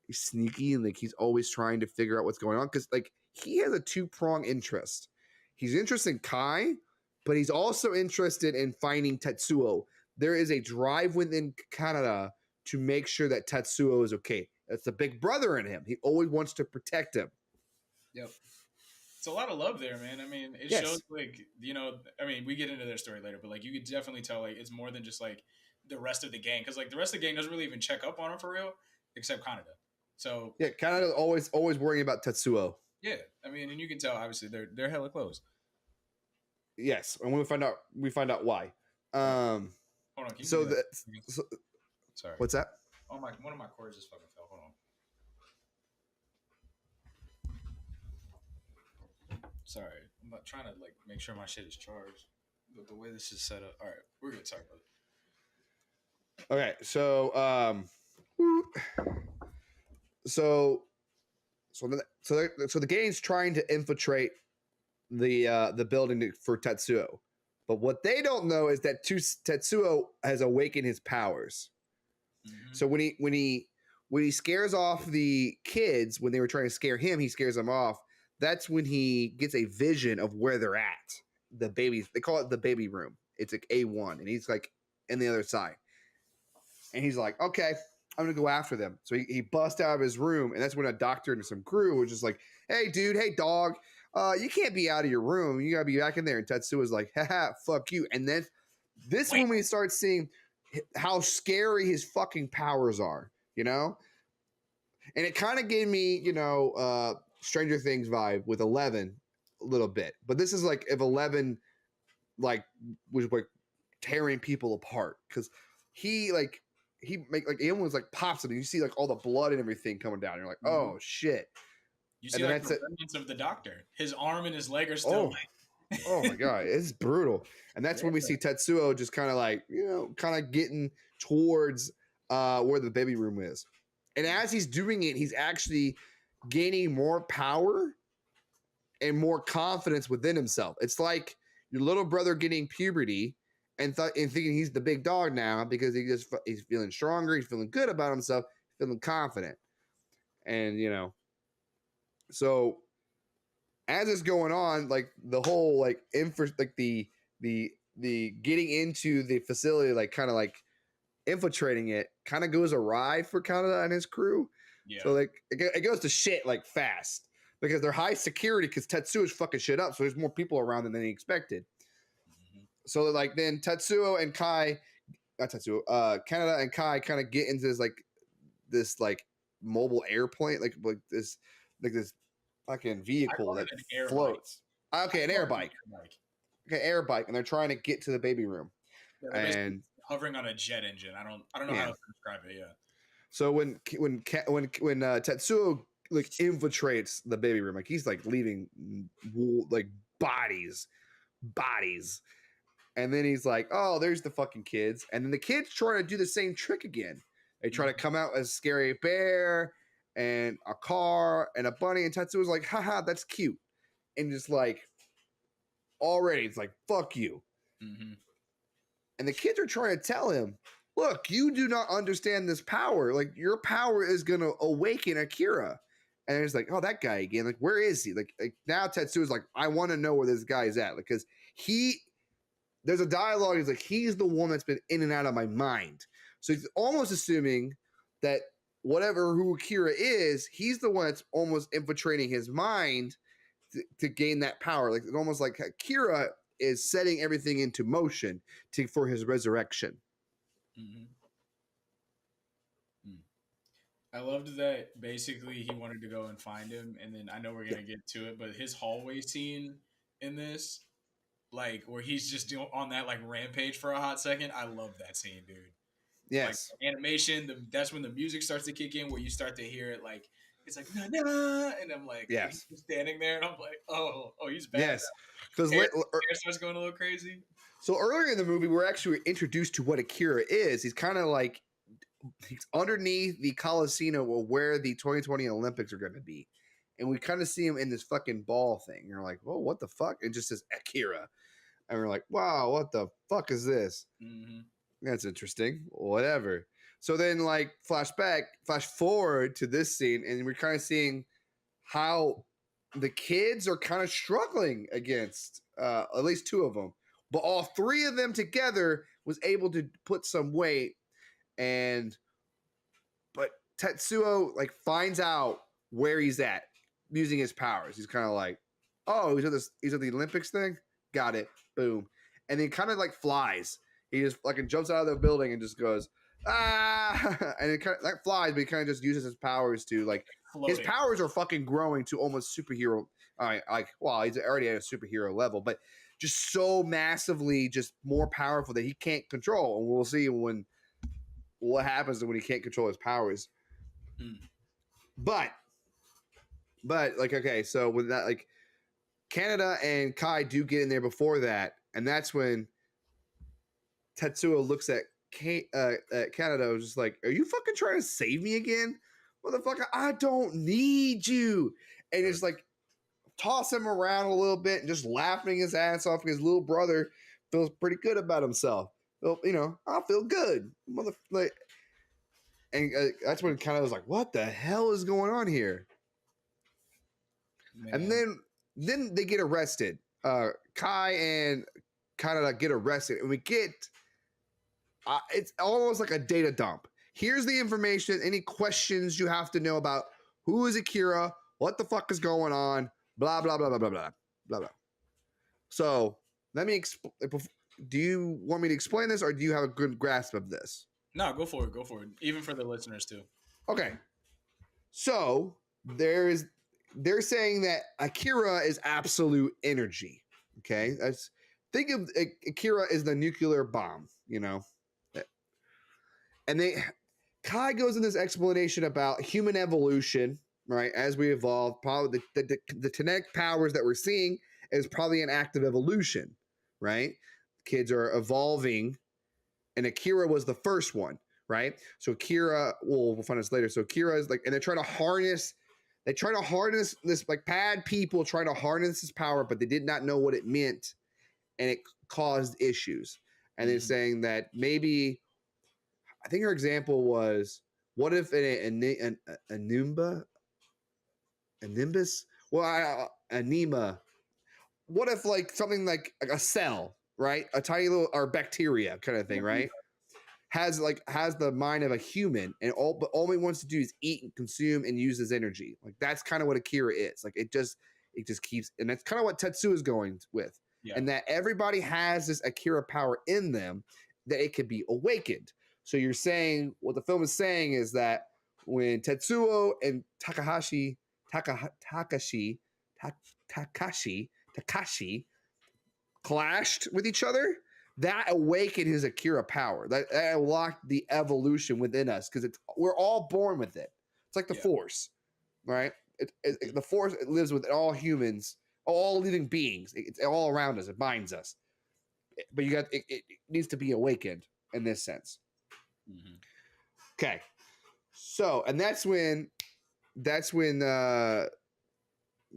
he's sneaky and like he's always trying to figure out what's going on because like he has a two-prong interest. He's interested in Kai, but he's also interested in finding Tetsuo. There is a drive within Canada to make sure that Tetsuo is okay. That's the big brother in him. He always wants to protect him. Yep. It's a lot of love there, man. I mean, it shows like, you know, I mean, we get into their story later, but like you could definitely tell like it's more than just like the rest of the gang because like the rest of the gang doesn't really even check up on him for real, except Canada. So yeah, Canada always worrying about Tetsuo. Yeah, I mean, and you can tell obviously they're hella close. Yes, and we find out why. Hold on. So sorry. What's that? Oh my! One of my cords just fucking fell. Hold on. Sorry, I'm not trying to like make sure my shit is charged. But the way this is set up, all right, we're good. Sorry, brother. Okay, so the gang's trying to infiltrate the building for Tetsuo, but what they don't know is that Tetsuo has awakened his powers. So when he scares off the kids when they were trying to scare him, he scares them off. That's when he gets a vision of where they're at. The babies, they call it the baby room. It's like A1, and he's like in the other side, and he's like, okay, I'm gonna go after them. So he busts out of his room, and that's when a doctor and some crew was just like, hey dude, hey dog, you can't be out of your room. You gotta be back in there. And Tetsuo's like, haha, fuck you. And then this when we start seeing how scary his fucking powers are, you know? And it kind of gave me, Stranger Things vibe with 11 a little bit. But this is like if 11 like was like tearing people apart because he almost like pops him and you see like all the blood and everything coming down. You're like, oh shit. You see like the remnants of the doctor. His arm and his leg are still like Oh my god, it's brutal. And that's when we see Tetsuo just kind of like, kind of getting towards where the baby room is. And as he's doing it, he's actually gaining more power and more confidence within himself. It's like your little brother getting puberty and thinking he's the big dog now because he's feeling stronger, he's feeling good about himself, feeling confident. And so as it's going on, like the whole like the getting into the facility, like kind of like infiltrating it, kind of goes awry for Kaneda and his crew. Yeah. So like it goes to shit like fast because they're high security because Tetsuo's fucking shit up. So there's more people around than they expected. Mm-hmm. So like then Tetsuo and Kai, not Tetsuo, Kaneda and Kai kind of get into this mobile airplane, like this fucking vehicle that floats. Okay, an air bike. Okay, air bike, and they're trying to get to the baby room. Yeah, and hovering on a jet engine. I don't know how to describe it. Yeah. So when Tetsuo like infiltrates the baby room, like he's like leaving like bodies, and then he's like, "Oh, there's the fucking kids," and then the kids try to do the same trick again. They try to come out as a scary bear and a car and a bunny, and Tetsuo's like, "Haha, that's cute," and just like already it's like, "Fuck you." Mm-hmm. And the kids are trying to tell him, look, you do not understand this power. Like, your power is going to awaken Akira. And it's like, oh, that guy again. Like, where is he? Like now Tetsuo is like, I want to know where this guy is at. Because there's a dialogue. He's like, he's the one that's been in and out of my mind. So he's almost assuming that who Akira is, he's the one that's almost infiltrating his mind to gain that power. Like, it's almost like Akira is setting everything into motion for his resurrection. Mm-hmm. I loved that basically he wanted to go and find him, and then I know we're gonna get to it, but his hallway scene in this, like where he's just on that like rampage for a hot second, I love that scene, dude. Yes, like, animation. That's when the music starts to kick in, where you start to hear it like it's like nah, nah, and I'm like, yes, he's standing there, and I'm like, oh, he's bad. Yes, because hair starts going a little crazy. So earlier in the movie, we're actually introduced to what Akira is. He's kind of like he's underneath the Coliseum where the 2020 Olympics are going to be, and we kind of see him in this fucking ball thing. And you're like, "Whoa, what the fuck?" It just says Akira, and we're like, "Wow, what the fuck is this?" Mm-hmm. That's interesting. Whatever. So then, like, flash forward to this scene, and we're kind of seeing how the kids are kind of struggling against at least two of them, but all three of them together was able to put some weight. But Tetsuo like finds out where he's at using his powers. He's kind of like, oh, he's at the Olympics thing. Got it. Boom. And then kind of like flies. He just like jumps out of the building and just goes, ah, and it kind of like flies, but he kind of just uses his powers to like floating. His powers are fucking growing to almost superhero. He's already at a superhero level, but just so massively, just more powerful that he can't control. And we'll see what happens when he can't control his powers. Mm. But like, okay, so with that, like, Kaneda and Kai do get in there before that, and that's when Tetsuo looks at Kaneda, just like, "Are you fucking trying to save me again, motherfucker? I don't need you." And it's like toss him around a little bit and just laughing his ass off. His little brother feels pretty good about himself. Well, I feel good, like. And that's when Kaneda was like, "What the hell is going on here?" Man. And then they get arrested. Kai and Kaneda get arrested, and we get it's almost like a data dump. Here's the information. Any questions you have to know about who is Akira, what the fuck is going on, blah blah blah blah blah blah blah blah. So let me do you want me to explain this, or do you have a good grasp of this? No, go for it. Go for it. Even for the listeners too. Okay. So they're saying that Akira is absolute energy. Okay. Think of Akira as the nuclear bomb, And Kai goes in this explanation about human evolution, right? As we evolve, probably the kinetic powers that we're seeing is probably an act of evolution, right? Kids are evolving, and Akira was the first one, right? So Akira, we'll find this later. So Akira is like, and they try to harness this, like bad people trying to harness this power, but they did not know what it meant, and it caused issues. And they're saying that maybe, I think her example was, what if a nimbus, well, anema, what if like something like a cell, right? A tiny little, or bacteria kind of thing, right? Has the mind of a human, and all it wants to do is eat and consume and use as energy. Like that's kind of what Akira is. Like it just keeps, and that's kind of what Tetsuo is going with. Yeah. And that everybody has this Akira power in them, that it could be awakened. So you're saying, what the film is saying is that when Tetsuo and Takashi clashed with each other, that awakened his Akira power. That unlocked the evolution within us, because we're all born with it. It's like the Force, right? The Force, it lives with all humans, all living beings. It's all around us. It binds us. But it needs to be awakened in this sense. Mm-hmm. Okay, so and that's when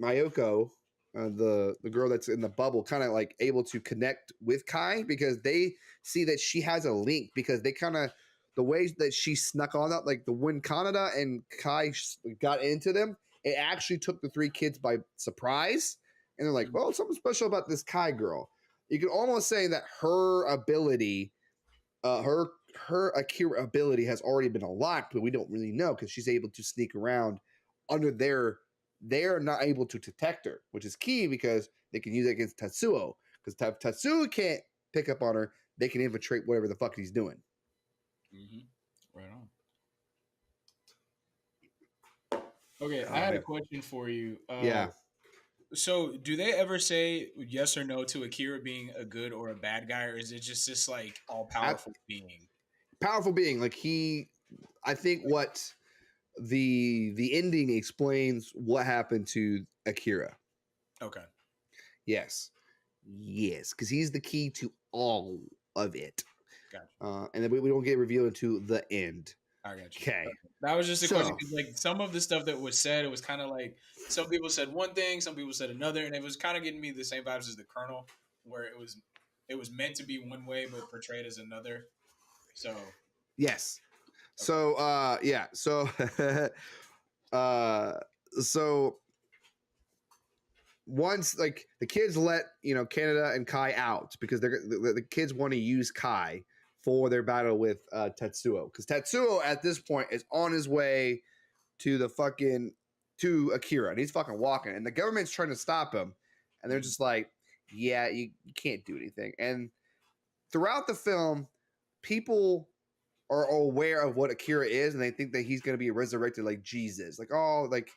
Mayoko, the girl that's in the bubble, kind of like able to connect with Kai, because they see that she has a link, because they kind of, the ways that she snuck on that, like the when Kaneda and Kai got into them, it actually took the three kids by surprise, and they're like, well, something special about this Kai girl. You can almost say that her ability, her Akira ability has already been unlocked, but we don't really know, because she's able to sneak around under they're not able to detect her, which is key, because they can use it against Tetsuo. Because Tetsuo can't pick up on her, they can infiltrate whatever the fuck he's doing. Mm-hmm. Right on. Okay, I had a question for you. Yeah. So, do they ever say yes or no to Akira being a good or a bad guy, or is it just this like all powerful being? Powerful being, like I think what the ending explains what happened to Akira. Okay. Yes, because he's the key to all of it. Gotcha. And then we don't get revealed until the end. I got you. Okay. That was just a question, because like some of the stuff that was said, it was kind of like some people said one thing, some people said another, and it was kind of getting me the same vibes as the Colonel, where it was meant to be one way but portrayed as another. So yes. Okay. So yeah. So so once like the kids let Kaneda and Kai out, because the kids want to use Kai for their battle with Tetsuo, because Tetsuo at this point is on his way to to Akira, and he's fucking walking, and the government's trying to stop him, and they're just like, yeah, you can't do anything. And throughout the film, people are aware of what Akira is, and they think that he's going to be resurrected like Jesus, like, oh, like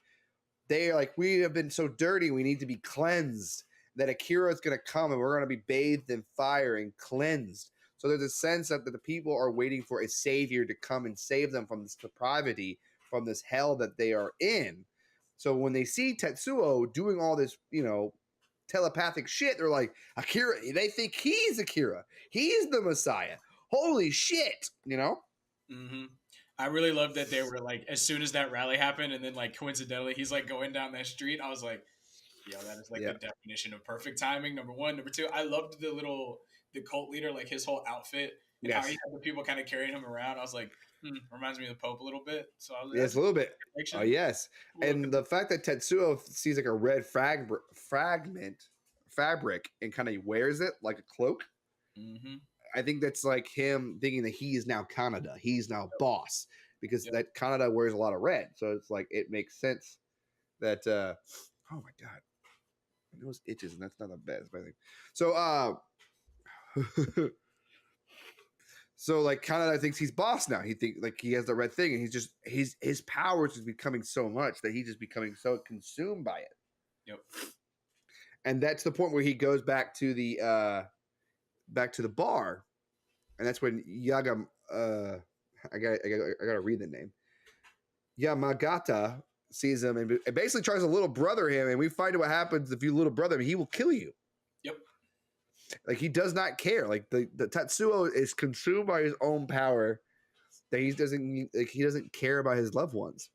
they're like, we have been so dirty, we need to be cleansed, that Akira is going to come and we're going to be bathed in fire and cleansed. So there's a sense that the people are waiting for a savior to come and save them from this depravity, from this hell that they are in. So when they see Tetsuo doing all this, telepathic shit, they're like, Akira, they think he's Akira. He's the Messiah. Holy shit, Mm-hmm. I really love that they were like, as soon as that rally happened, and then like coincidentally, he's like going down that street. I was like, yo, that is like the definition of perfect timing. Number one. Number two, I loved the cult leader, like his whole outfit, and how he had the people kind of carrying him around. I was like, reminds me of the Pope a little bit. So I was yes, a little bit. Oh yes, and the fact that Tetsuo sees like a red fabric and kind of wears it like a cloak. Mm-hmm. I think that's like him thinking that he is now Kaneda. He's now boss, because that Kaneda wears a lot of red. So it's like, it makes sense that, oh my God, my nose itches, and that's not the best, I think. So, so like Kaneda thinks he's boss now. He thinks like he has the red thing, and his power is just becoming so much that he's just becoming so consumed by it. Yep. And that's the point where he goes back to the bar, and that's when Yaga, I gotta read the name. Yamagata sees him and basically tries to little brother him. And we find out what happens if you little brother him. He will kill you. Yep. Like, he does not care. Like, the Tetsuo is consumed by his own power that he doesn't care about his loved ones.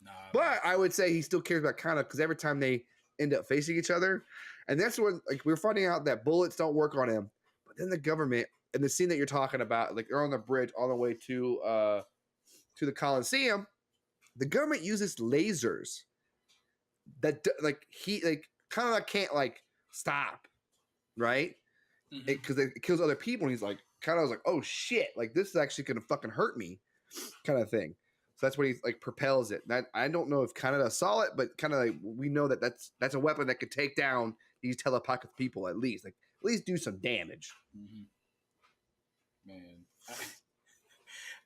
Nah, but man. I would say he still cares about Kana because every time they end up facing each other, and that's when, like, we're finding out that bullets don't work on him. But then the government, and the scene that you're talking about, like, they're on the bridge on the way to the Coliseum, the government uses lasers that, like, Kana can't, like, stop, right? Because it kills other people, and he's like, kind of was like, oh shit, like, this is actually gonna fucking hurt me, kind of thing. So that's when he, like, propels it. That, I don't know if Canada saw it, but kind of, like, we know that that's a weapon that could take down these telepathic people at least do some damage. Man,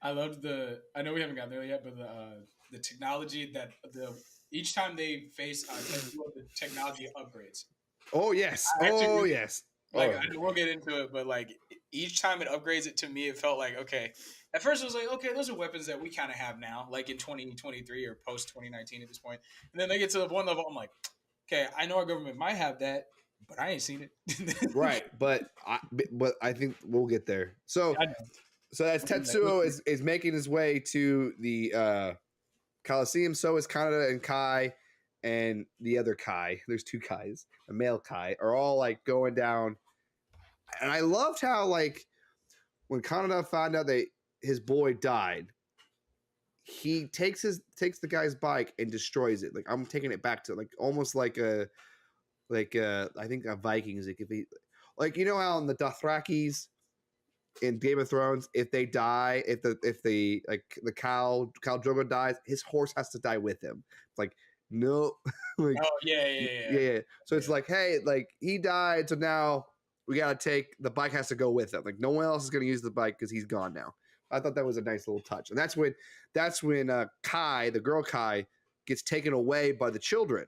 I loved I know we haven't gotten there yet, but the technology that each time they face the technology upgrades. Oh yes, yes. Like, I know we'll get into it, but like, each time it upgrades it, to me, it felt like, okay. At first, it was like, okay, those are weapons that we kind of have now, like in 2023 or post 2019 at this point. And then they get to the one level, I'm like, okay, I know our government might have that, but I ain't seen it. Right, but I think we'll get there. So as Tetsuo is making his way to the Coliseum, so is Kaneda and Kai and the other Kai. There's two Kais. The male Kai are all, like, going down. And I loved how, like, when Kaneda found out that his boy died, he takes the guy's bike and destroys it. Like, I'm taking it back to, like, almost like I think a Vikings. Like, if he, like, you know how in the Dothrakis in Game of Thrones, if they die, if the like the Khal Drogo dies, his horse has to die with him. Like, no, like, oh yeah. So it's like, hey, like, he died, so now we gotta take the bike has to go with him. Like, no one else is gonna use the bike because he's gone now. I thought that was a nice little touch, and that's when Kai, the girl Kai, gets taken away by the children.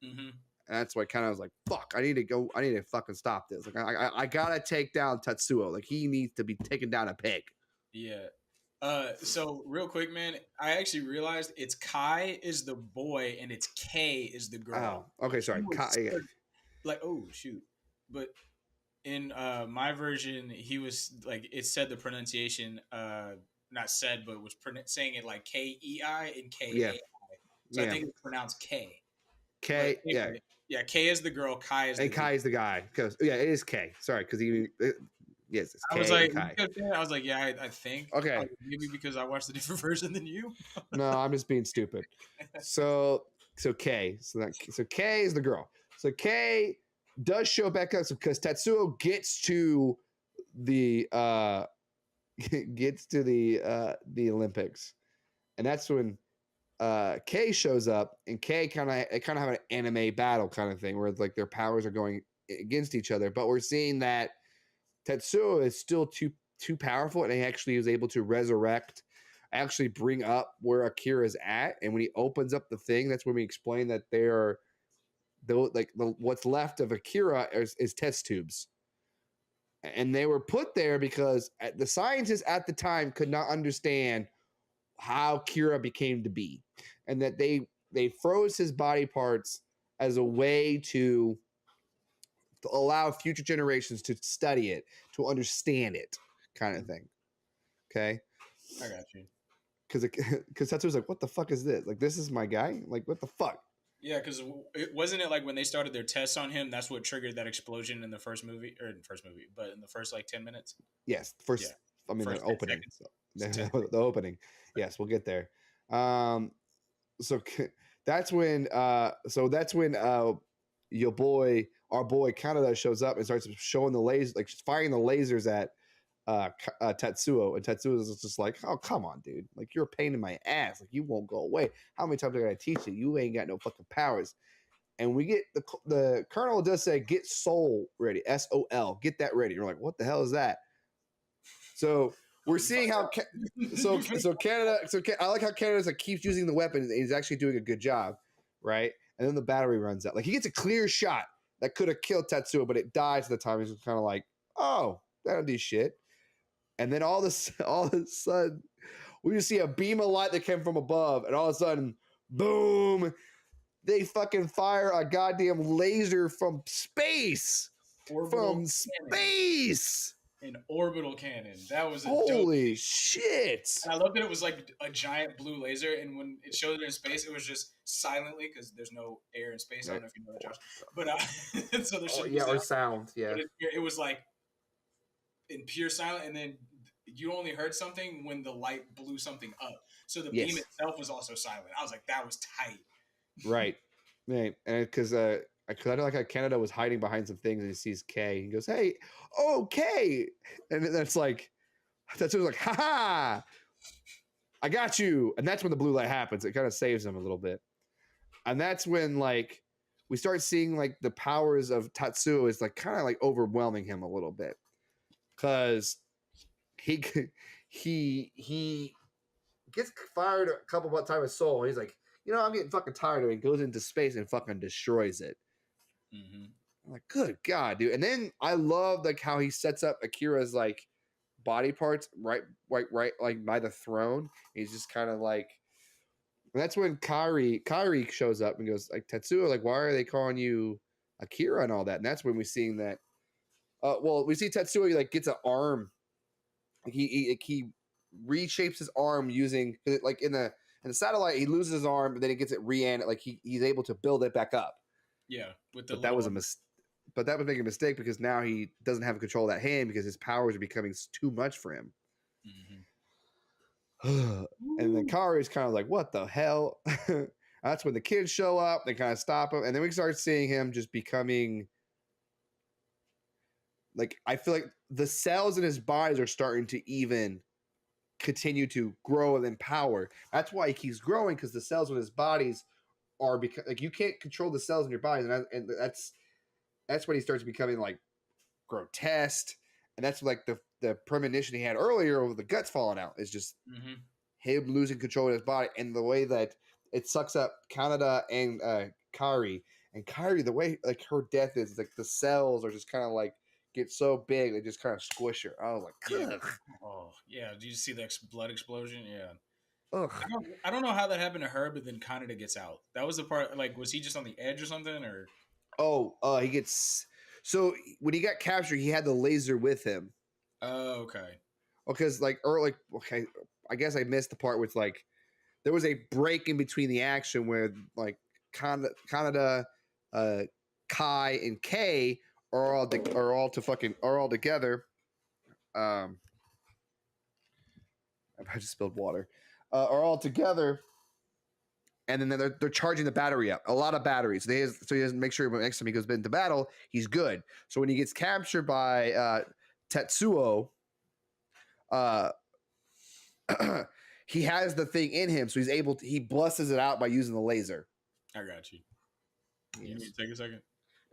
And that's why kind of was like, fuck, I need to fucking stop this. Like, I gotta take down Tetsuo. Like, he needs to be taken down a peg. Yeah. So real quick, man, I actually realized it's Kai is the boy and it's K is the girl. Oh, okay, sorry. Kai, like, oh shoot. But in my version, he was like, it said the pronunciation, not said, but was saying it like K-E-I and K-A-I. So I think it's pronounced K. K, anyway, yeah, K is the girl, Kai is the and Kai is the guy. Because it is K. Sorry, because yes, it's K. I was like, yeah, I think. Okay. Maybe because I watched a different version than you. No, I'm just being stupid. So K. So K is the girl. So K does show back up because Tetsuo gets to the Olympics, and that's when K shows up, and K kind of have an anime battle kind of thing where it's like their powers are going against each other, but we're seeing that Tetsuo is still too powerful, and he actually is able to actually bring up where Akira is at. And when he opens up the thing, that's when we explain that what's left of Akira is test tubes, and they were put there because the scientists at the time could not understand how Akira became to be, and that they froze his body parts as a way to allow future generations to study it, to understand it, kind of thing. Okay, I got you. Because Tetsuo's like, what the fuck is this? Like, this is my guy? Like, what the fuck? Yeah, because wasn't it like when they started their tests on him, that's what triggered that explosion in the first movie, but in the first like 10 minutes? Yes, first. Yeah. I mean, first the opening. The opening. Yes, we'll get there. So that's when our boy Kaneda shows up and starts showing the lasers, like firing the lasers at Tetsuo, and Tetsuo is just like, oh, come on, dude, like, you're a pain in my ass, like, you won't go away. How many times I gotta teach you ain't got no fucking powers? And we get the colonel does say, get soul ready, SOL, get that ready. You're like, what the hell is that? So we're seeing how Canada. So I like how Canada like keeps using the weapon, and he's actually doing a good job, right? And then the battery runs out. Like, he gets a clear shot that could have killed Tetsuo, but it dies at the time. He's kind of like, oh, that'll do shit. And then all of a sudden, we just see a beam of light that came from above, and all of a sudden, Boom. They fucking fire a goddamn laser from space. Orbital From cannon. space. An orbital cannon. That was a dope. Holy shit. And I love that it was like a giant blue laser, and when it showed it in space, it was just silently because there's no air in space. I don't know if you know that, Josh, but so there shouldn't be or sound. sound, yeah. But it was like in pure silence, and then you only heard something when the light blew something up. So the beam itself was also silent. I was like, that was tight. Right. Right. And because I don't like how Canada was hiding behind some things and he sees Kay. He goes, "Hey, oh Kay," and then that's like, "Ha ha, I got you." And that's when the blue light happens. It kind of saves him a little bit, and that's when like we start seeing like the powers of Tatsuo is like kind of like overwhelming him a little bit because he gets fired a couple of times with Soul. And he's like, I'm getting fucking tired of it. Goes into space and fucking destroys it. Mm-hmm. I'm like, good God, dude. And then I love like how he sets up Akira's like body parts right like by the throne. He's just kind of like, and that's when Kairi shows up and goes like, Tetsuo, like, why are they calling you Akira and all that? And that's when we're seeing that. We see Tetsuo like gets an arm. Like he reshapes his arm using like in the satellite he loses his arm, but then he gets it like he's able to build it back up. Yeah, but that was a mistake. But that would make a mistake because now he doesn't have control of that hand because his powers are becoming too much for him. Mm-hmm. And then Kairi's kind of like, what the hell? That's when the kids show up. They kind of stop him, and then we start seeing him just becoming like, I feel like the cells in his bodies are starting to even continue to grow and empower. That's why he keeps growing, because the cells in his bodies are like, you can't control the cells in your bodies, and that's when he starts becoming like grotesque, and that's like the premonition he had earlier of the guts falling out is just him losing control of his body, and the way that it sucks up Canada and Kairi. And Kairi, the way like her death is like the cells are just kind of like get so big they just kind of squish her. I was like, ugh. Oh yeah, do you see the blood explosion? Yeah. Ugh. I don't know how that happened to her, but then Kaneda gets out. That was the part. Like, was he just on the edge or something? Or he gets, so when he got captured, he had the laser with him. Oh, okay. Because okay, I guess I missed the part where it's like there was a break in between the action where like Kaneda, Kai, and Kay are all together. I just spilled water. Are all together, and then they're charging the battery up. A lot of batteries. So he doesn't make sure next time he goes into battle, he's good. So when he gets captured by Tetsuo, he has the thing in him, so he's able to. He blesses it out by using the laser. I got you. Yes. You need to take a second.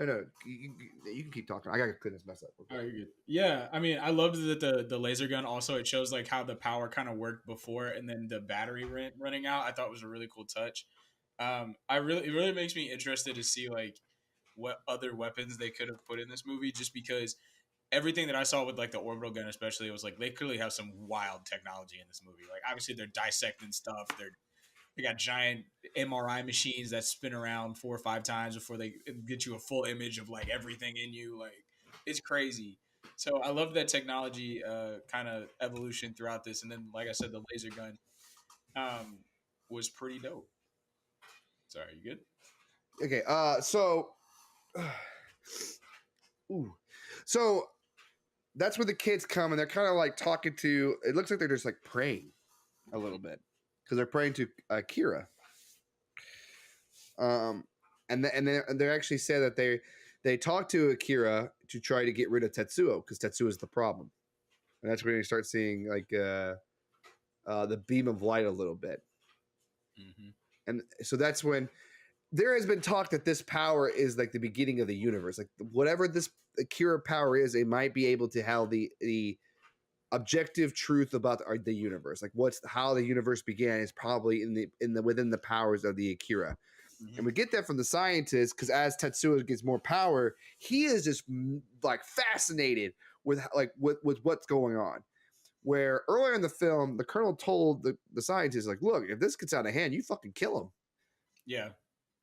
No, you can keep talking. I gotta clean this mess up. Okay. Oh, you're good. Yeah, I mean, I loved that the laser gun also, it shows like how the power kind of worked before, and then the battery running out. I thought was a really cool touch. It really makes me interested to see like what other weapons they could have put in this movie, just because everything that I saw with like the orbital gun, especially, it was like they clearly have some wild technology in this movie. Like obviously they're dissecting stuff. They got giant MRI machines that spin around 4 or 5 times before they get you a full image of like everything in you. Like it's crazy. So I love that technology kind of evolution throughout this. And then, like I said, the laser gun was pretty dope. Sorry, you good? Okay. So that's where the kids come, and they're kind of like talking to. It looks like they're just like praying a little bit because they're praying to Akira. And they actually say that they talk to Akira to try to get rid of Tetsuo because Tetsuo is the problem, and that's when you start seeing like the beam of light a little bit. Mm-hmm. And so that's when there has been talk that this power is like the beginning of the universe. Like whatever this Akira power is, it might be able to have the objective truth about the universe. Like how the universe began is probably in the within the powers of the Akira. Mm-hmm. And we get that from the scientists because as Tetsuo gets more power, he is just like fascinated with what's going on. Where earlier in the film, the colonel told the scientists, like, look, if this gets out of hand, you fucking kill him. Yeah.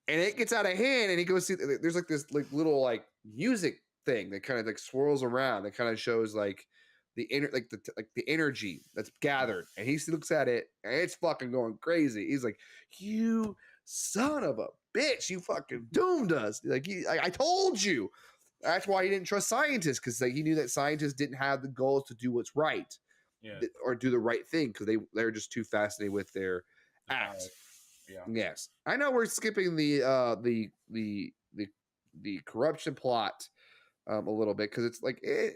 And it gets out of hand, and he goes see. There's like this like little like music thing that kind of like swirls around. That kind of shows like the the energy that's gathered. And he looks at it, and it's fucking going crazy. He's like, "You son of a bitch! You fucking doomed us!" Like I told you. That's why he didn't trust scientists, because like he knew that scientists didn't have the goals to do what's right, or do the right thing, because they're just too fascinated with their act. Yeah. Yes, I know we're skipping the corruption plot a little bit, because it's like I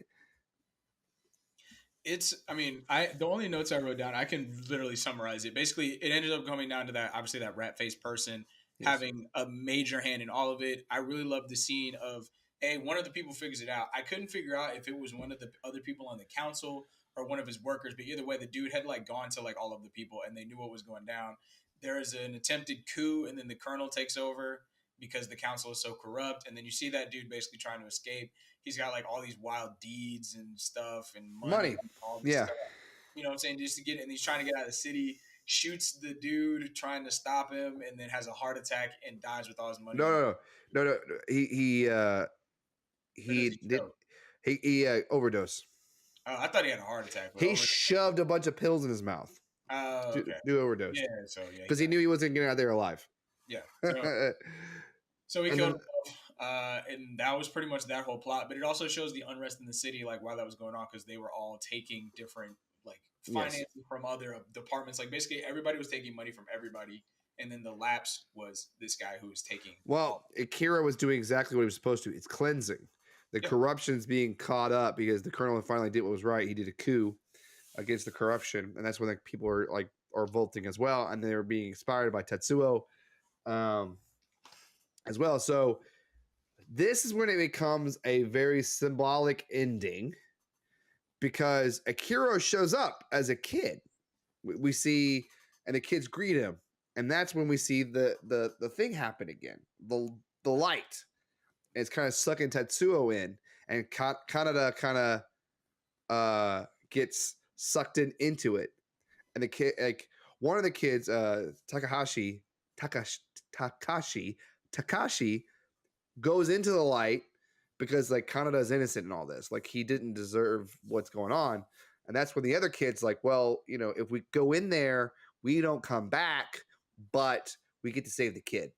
mean, the only notes I wrote down, I can literally summarize it. Basically, it ended up coming down to that, obviously, that rat faced person having a major hand in all of it. I really love the scene of, one of the people figures it out. I couldn't figure out if it was one of the other people on the council or one of his workers, but either way, the dude had like gone to like all of the people and they knew what was going down. There is an attempted coup, and then the colonel takes over because the council is so corrupt. And then you see that dude basically trying to escape. He's got like all these wild deeds and stuff and money. All this stuff. You know what I'm saying? Just to get, and he's trying to get out of the city, shoots the dude trying to stop him, and then has a heart attack and dies with all his money. No. He did. He overdose. Oh, I thought he had a heart attack. He shoved a bunch of pills in his mouth. Oh, okay. Do overdose. Yeah, so yeah. Because he knew he wasn't getting out of there alive. Yeah. So he killed himself, and that was pretty much that whole plot. But it also shows the unrest in the city, like while that was going on, because they were all taking different like finances from other departments. Like basically everybody was taking money from everybody, and then the lapse was this guy who was taking. Well, Akira was doing exactly what he was supposed to. It's cleansing. The corruption's being caught up because the colonel finally did what was right. He did a coup against the corruption, and that's when like people are voting as well, and they're being inspired by Tetsuo as well. So this is when it becomes a very symbolic ending, because Akira shows up as a kid. We see, and the kids greet him, and that's when we see the thing happen again. The light. And it's kind of sucking Tetsuo in, and Kaneda kind of gets sucked into it. And the kid, like one of the kids, Takashi, goes into the light because like Kaneda is innocent in all this. Like he didn't deserve what's going on. And that's when the other kid's like, well, you know, if we go in there, we don't come back, but we get to save the kid,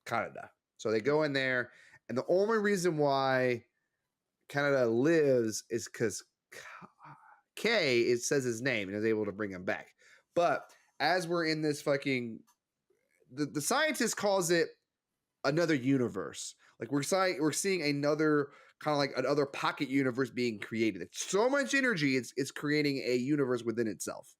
Kaneda. So they go in there, and the only reason why Kaneda lives is because K, it says his name, and is able to bring him back. But as we're in this fucking, the scientist calls it another universe. Like we're seeing another kind of like another pocket universe being created. It's so much energy, it's creating a universe within itself.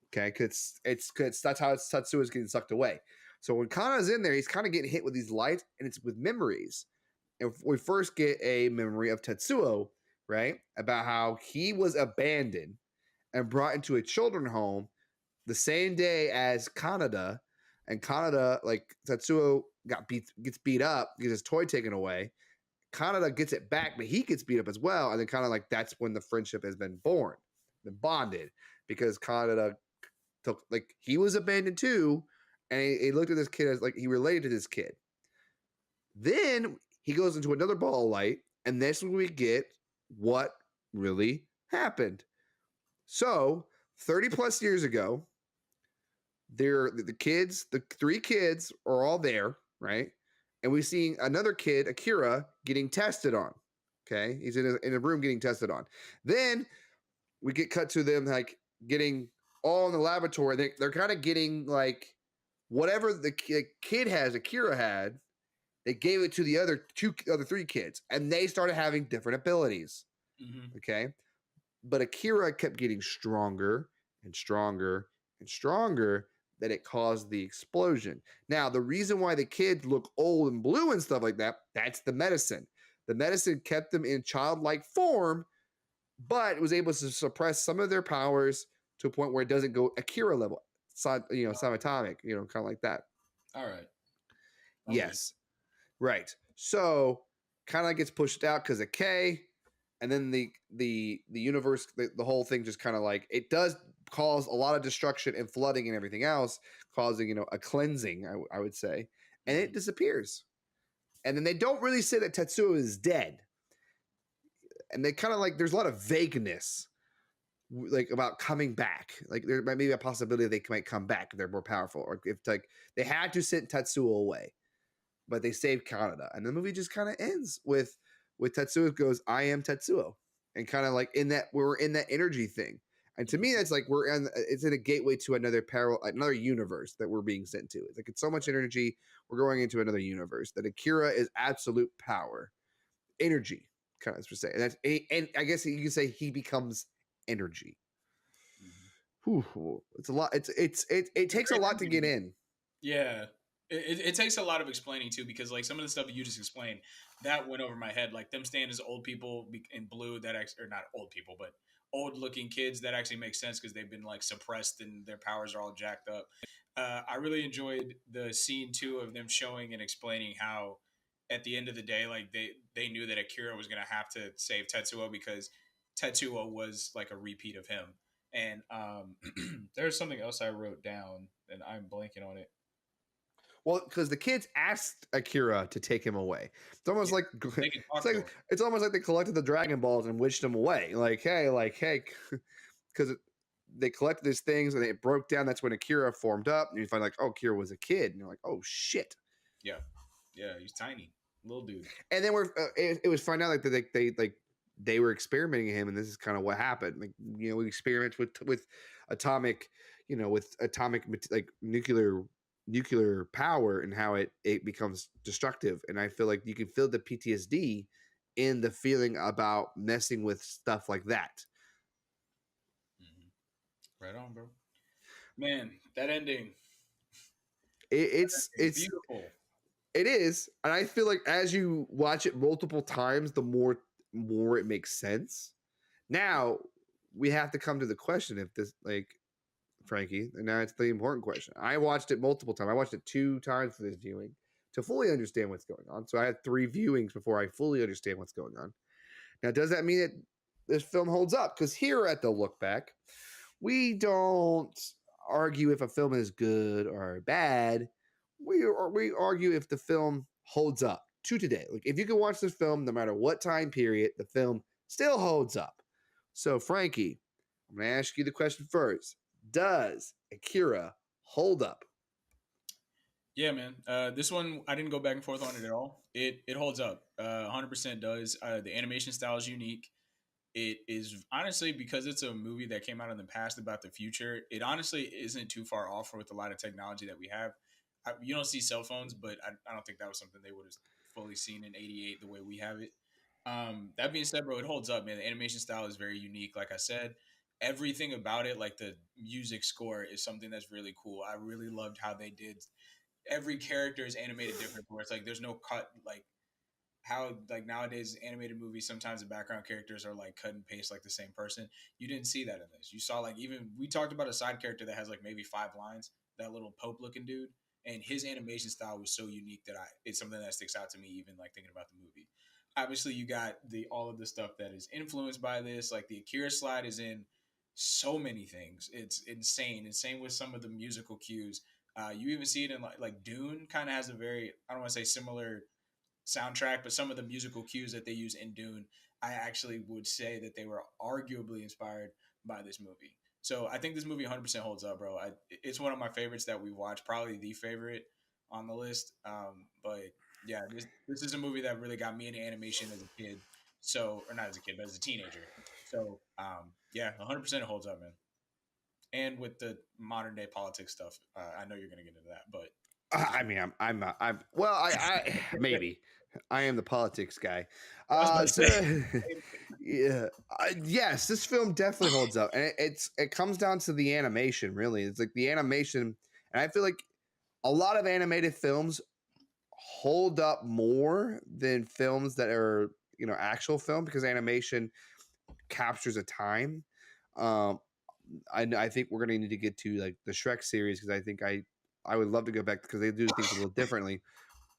Okay, because that's how Tetsuo is getting sucked away. So when Kana's in there, he's kind of getting hit with these lights, and it's with memories. And we first get a memory of Tetsuo, right? About how he was abandoned and brought into a children's home the same day as Kaneda. And Kaneda, like Tetsuo gets beat up, gets his toy taken away. Kaneda gets it back, but he gets beat up as well. And then kind of like that's when the friendship has been born, been bonded, because Kaneda took, like, he was abandoned too. And he looked at this kid as like he related to this kid. Then he goes into another ball of light, and that's when we get what really happened. So 30 plus years ago, the kids, the three kids are all there, right? And we see another kid, Akira, getting tested on. Okay, he's in a room getting tested on. Then we get cut to them like getting all in the laboratory. They're kind of getting like whatever the kid has, Akira had, they gave it to the other three kids, and they started having different abilities. Mm-hmm. Okay, but Akira kept getting stronger and stronger and stronger, that it caused the explosion. Now, the reason why the kids look old and blue and stuff like that, that's the medicine. The medicine kept them in childlike form, but it was able to suppress some of their powers to a point where it doesn't go Akira level, subatomic, kind of like that. All right. Yes. Right. So kind of gets pushed out because of K, and then the universe, the whole thing just kind of like, it does cause a lot of destruction and flooding and everything else, causing a cleansing. I would say, and it disappears. And then they don't really say that Tetsuo is dead, and they kind of like there's a lot of vagueness like about coming back. Like there might be a possibility they might come back if they're more powerful, or if like they had to send Tetsuo away, but they saved Kaneda, and the movie just kind of ends with Tetsuo goes, "I am Tetsuo," and kind of like in that we're in that energy thing. And to me, that's like it's in a gateway to another universe that we're being sent to. It's like it's so much energy, we're going into another universe. That Akira is absolute power, energy, kind of per se. And I guess you can say he becomes energy. Whew, it's a lot. It takes a lot to get in. Yeah, it takes a lot of explaining too, because like some of the stuff you just explained that went over my head. Like them staying as old people in blue, that or not old people, but old looking kids, that actually makes sense because they've been like suppressed and their powers are all jacked up. I really enjoyed the scene too of them showing and explaining how at the end of the day, like they knew that Akira was gonna have to save Tetsuo because Tetsuo was like a repeat of him. And there's something else I wrote down and I'm blanking on it. Well, because the kids asked Akira to take him away. It's almost Yeah, like they can talk to him. it's almost like they collected the Dragon Balls and wished them away. Like hey, because they collected these things and it broke down. That's when Akira formed up, and you find like, oh, Akira was a kid, and you're like, oh shit. Yeah, yeah, he's tiny, little dude. And then it was found out like that they were experimenting him, and this is kind of what happened. Like we experiment with atomic, with atomic like nuclear power and how it becomes destructive. And I feel like you can feel the PTSD in the feeling about messing with stuff like that. Right on, bro. Man, that ending. It's beautiful. It is, and I feel like as you watch it multiple times, the more it makes sense. Now we have to come to the question if this like Frankie, and now it's the important question. I watched it multiple times. I watched it 2 times for this viewing to fully understand what's going on. So I had 3 viewings before I fully understand what's going on. Now, does that mean that this film holds up? Because here at the Look Back, we don't argue if a film is good or bad. We argue if the film holds up to today. Like if you can watch this film no matter what time period, the film still holds up. So, Frankie, I'm going to ask you the question first. Does Akira hold up? Yeah, man. This one I didn't go back and forth on it at all. It holds up. 100% does. The animation style is unique. It is honestly because it's a movie that came out in the past about the future. It honestly isn't too far off with a lot of technology that we have. You don't see cell phones, but I don't think that was something they would have fully seen in '88 the way we have it. That being said, bro, it holds up, man. The animation style is very unique. Like I said, everything about it, like the music score, is something that's really cool. I really loved how they did. Every character is animated different, where it's like there's no cut, like how like nowadays animated movies sometimes the background characters are like cut and paste like the same person. You didn't see that in this. You saw like even we talked about a side character that has like maybe 5 lines, that little Pope looking dude, and his animation style was so unique that it's something that sticks out to me even like thinking about the movie. Obviously you got the all of the stuff that is influenced by this, like the Akira slide is in so many things. It's insane with some of the musical cues. You even see it in like Dune kind of has a very, I don't want to say similar soundtrack, but some of the musical cues that they use in Dune, I actually would say that they were arguably inspired by this movie. So I think this movie 100% holds up, bro. It's one of my favorites that we watched, probably the favorite on the list. But yeah, this is a movie that really got me into animation as a kid. So, or not as a kid, but as a teenager. So, yeah, 100% it holds up, man. And with the modern day politics stuff, I know you're gonna get into that, but I mean, I'm well, I maybe I am the politics guy. So yeah, yes, this film definitely holds up, and it comes down to the animation. Really, it's like the animation, and I feel like a lot of animated films hold up more than films that are actual film because animation captures a time. Um, I think we're gonna need to get to like the Shrek series because I think I would love to go back because they do things a little differently.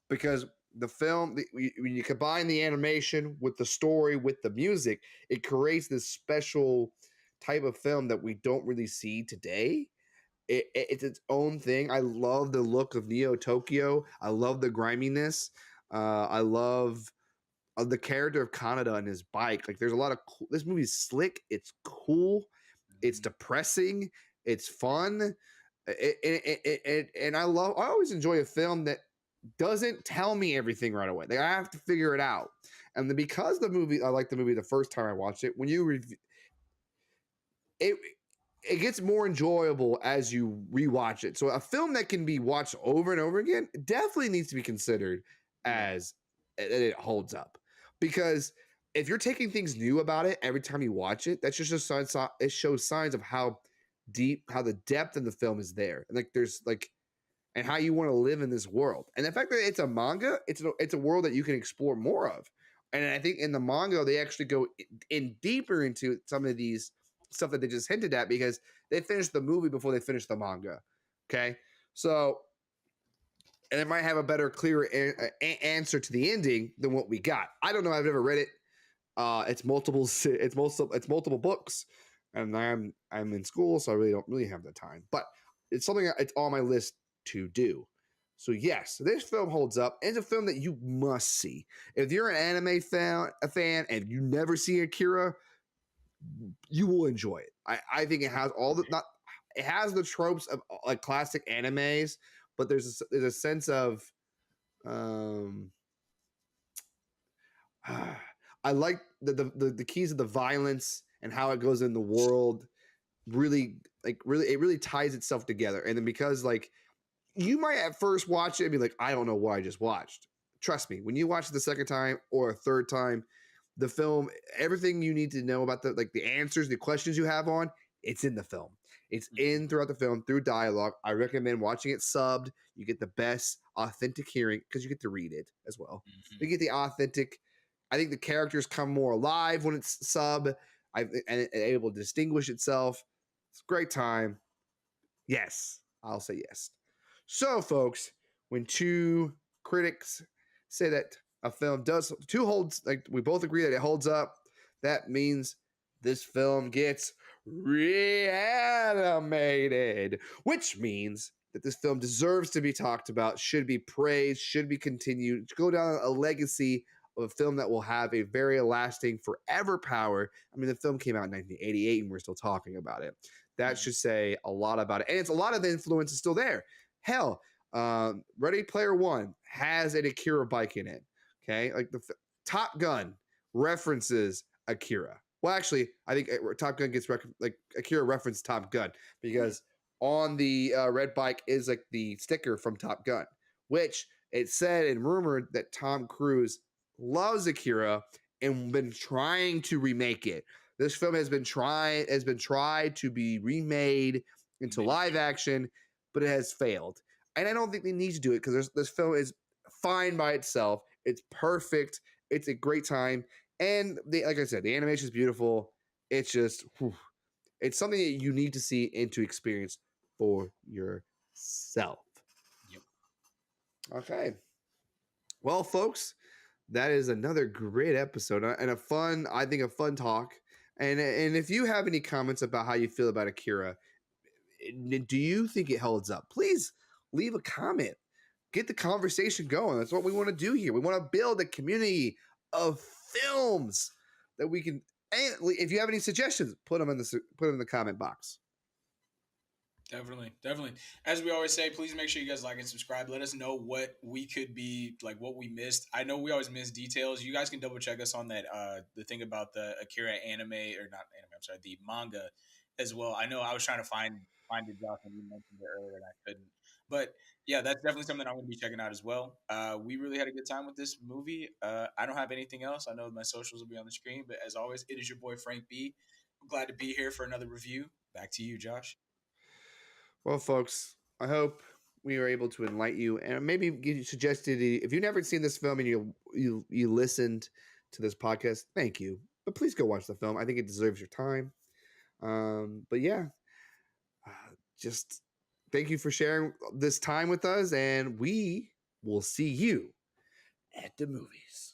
Because the film, when you combine the animation with the story with the music, it creates this special type of film that we don't really see today. It's its own thing. I love the look of Neo Tokyo. I love the griminess. I love the character of Kaneda and his bike. Like, there's a lot of cool. This movie's slick. It's cool. It's depressing. It's fun. And I always enjoy a film that doesn't tell me everything right away. Like, I have to figure it out. And then because I liked the movie the first time I watched it. When you it gets more enjoyable as you rewatch it. So a film that can be watched over and over again definitely needs to be considered as it holds up. Because if you're taking things new about it every time you watch it, that's just a sign. It shows signs of how the depth of the film is there, and like there's like, and how you want to live in this world. And the fact that it's a manga, it's a world that you can explore more of. And I think in the manga they actually go in deeper into some of these stuff that they just hinted at, because they finished the movie before they finished the manga. Okay, so, and it might have a better, clearer answer to the ending than what we got. I don't know. I've never read it. It's multiple books, and I'm in school, so I really don't have the time. But it's something it's on my list to do. So yes, this film holds up. It's a film that you must see. If you're an anime fan and you never see Akira, you will enjoy it. I think it has it has the tropes of like classic animes, but there's a sense of I like the keys of the violence and how it goes in the world. Really, it really ties itself together. And then because like you might at first watch it and be like, I don't know what I just watched. Trust me, when you watch it the second time or a third time, the film, everything you need to know about the answers, the questions you have on, it's in the film. It's in throughout the film through dialogue. I recommend watching it subbed. You get the best authentic hearing because you get to read it as well. You get the authentic. I think the characters come more alive when it's sub. And able to distinguish itself. It's a great time. Yes, I'll say yes. So, folks, when two critics say that a film holds, like we both agree that it holds up, that means this film gets reanimated, which means that this film deserves to be talked about, should be praised, should be continued, go down a legacy of a film that will have a very lasting, forever power. I mean, the film came out in 1988 and we're still talking about it. That should say a lot about it. And it's a lot of the influence is still there. Hell, Ready Player One has an Akira bike in it. Okay, like the Top Gun references Akira. Well, actually, I think Top Gun gets like Akira referenced Top Gun because on the red bike is like the sticker from Top Gun, which it said and rumored that Tom Cruise loves Akira and been trying to remake it. This film has been tried to be remade into live action, but it has failed. And I don't think they need to do it because this film is fine by itself. It's perfect. It's a great time. And like I said, the animation is beautiful. It's just, it's something that you need to see and to experience for yourself. Yep. Okay. Well, folks, that is another great episode and a fun talk. And if you have any comments about how you feel about Akira, do you think it holds up? Please leave a comment. Get the conversation going. That's what we want to do here. We want to build a community of films that we can. And if you have any suggestions, put them in the comment box. Definitely. As we always say, please make sure you guys like and subscribe. Let us know what we could be like, what we missed. I know we always miss details. You guys can double check us on that. The thing about the Akira anime, or not anime, I'm sorry, the manga as well. I know I was trying to find it, Josh, and you mentioned it earlier and I couldn't. But yeah, that's definitely something I'm going to be checking out as well. We really had a good time with this movie. I don't have anything else. I know my socials will be on the screen, but as always, it is your boy Frank B. I'm glad to be here for another review. Back to you, Josh. Well, folks, I hope we were able to enlighten you and maybe give you suggested if you've never seen this film and you listened to this podcast, thank you. But please go watch the film. I think it deserves your time. But yeah, just thank you for sharing this time with us, and we will see you at the movies.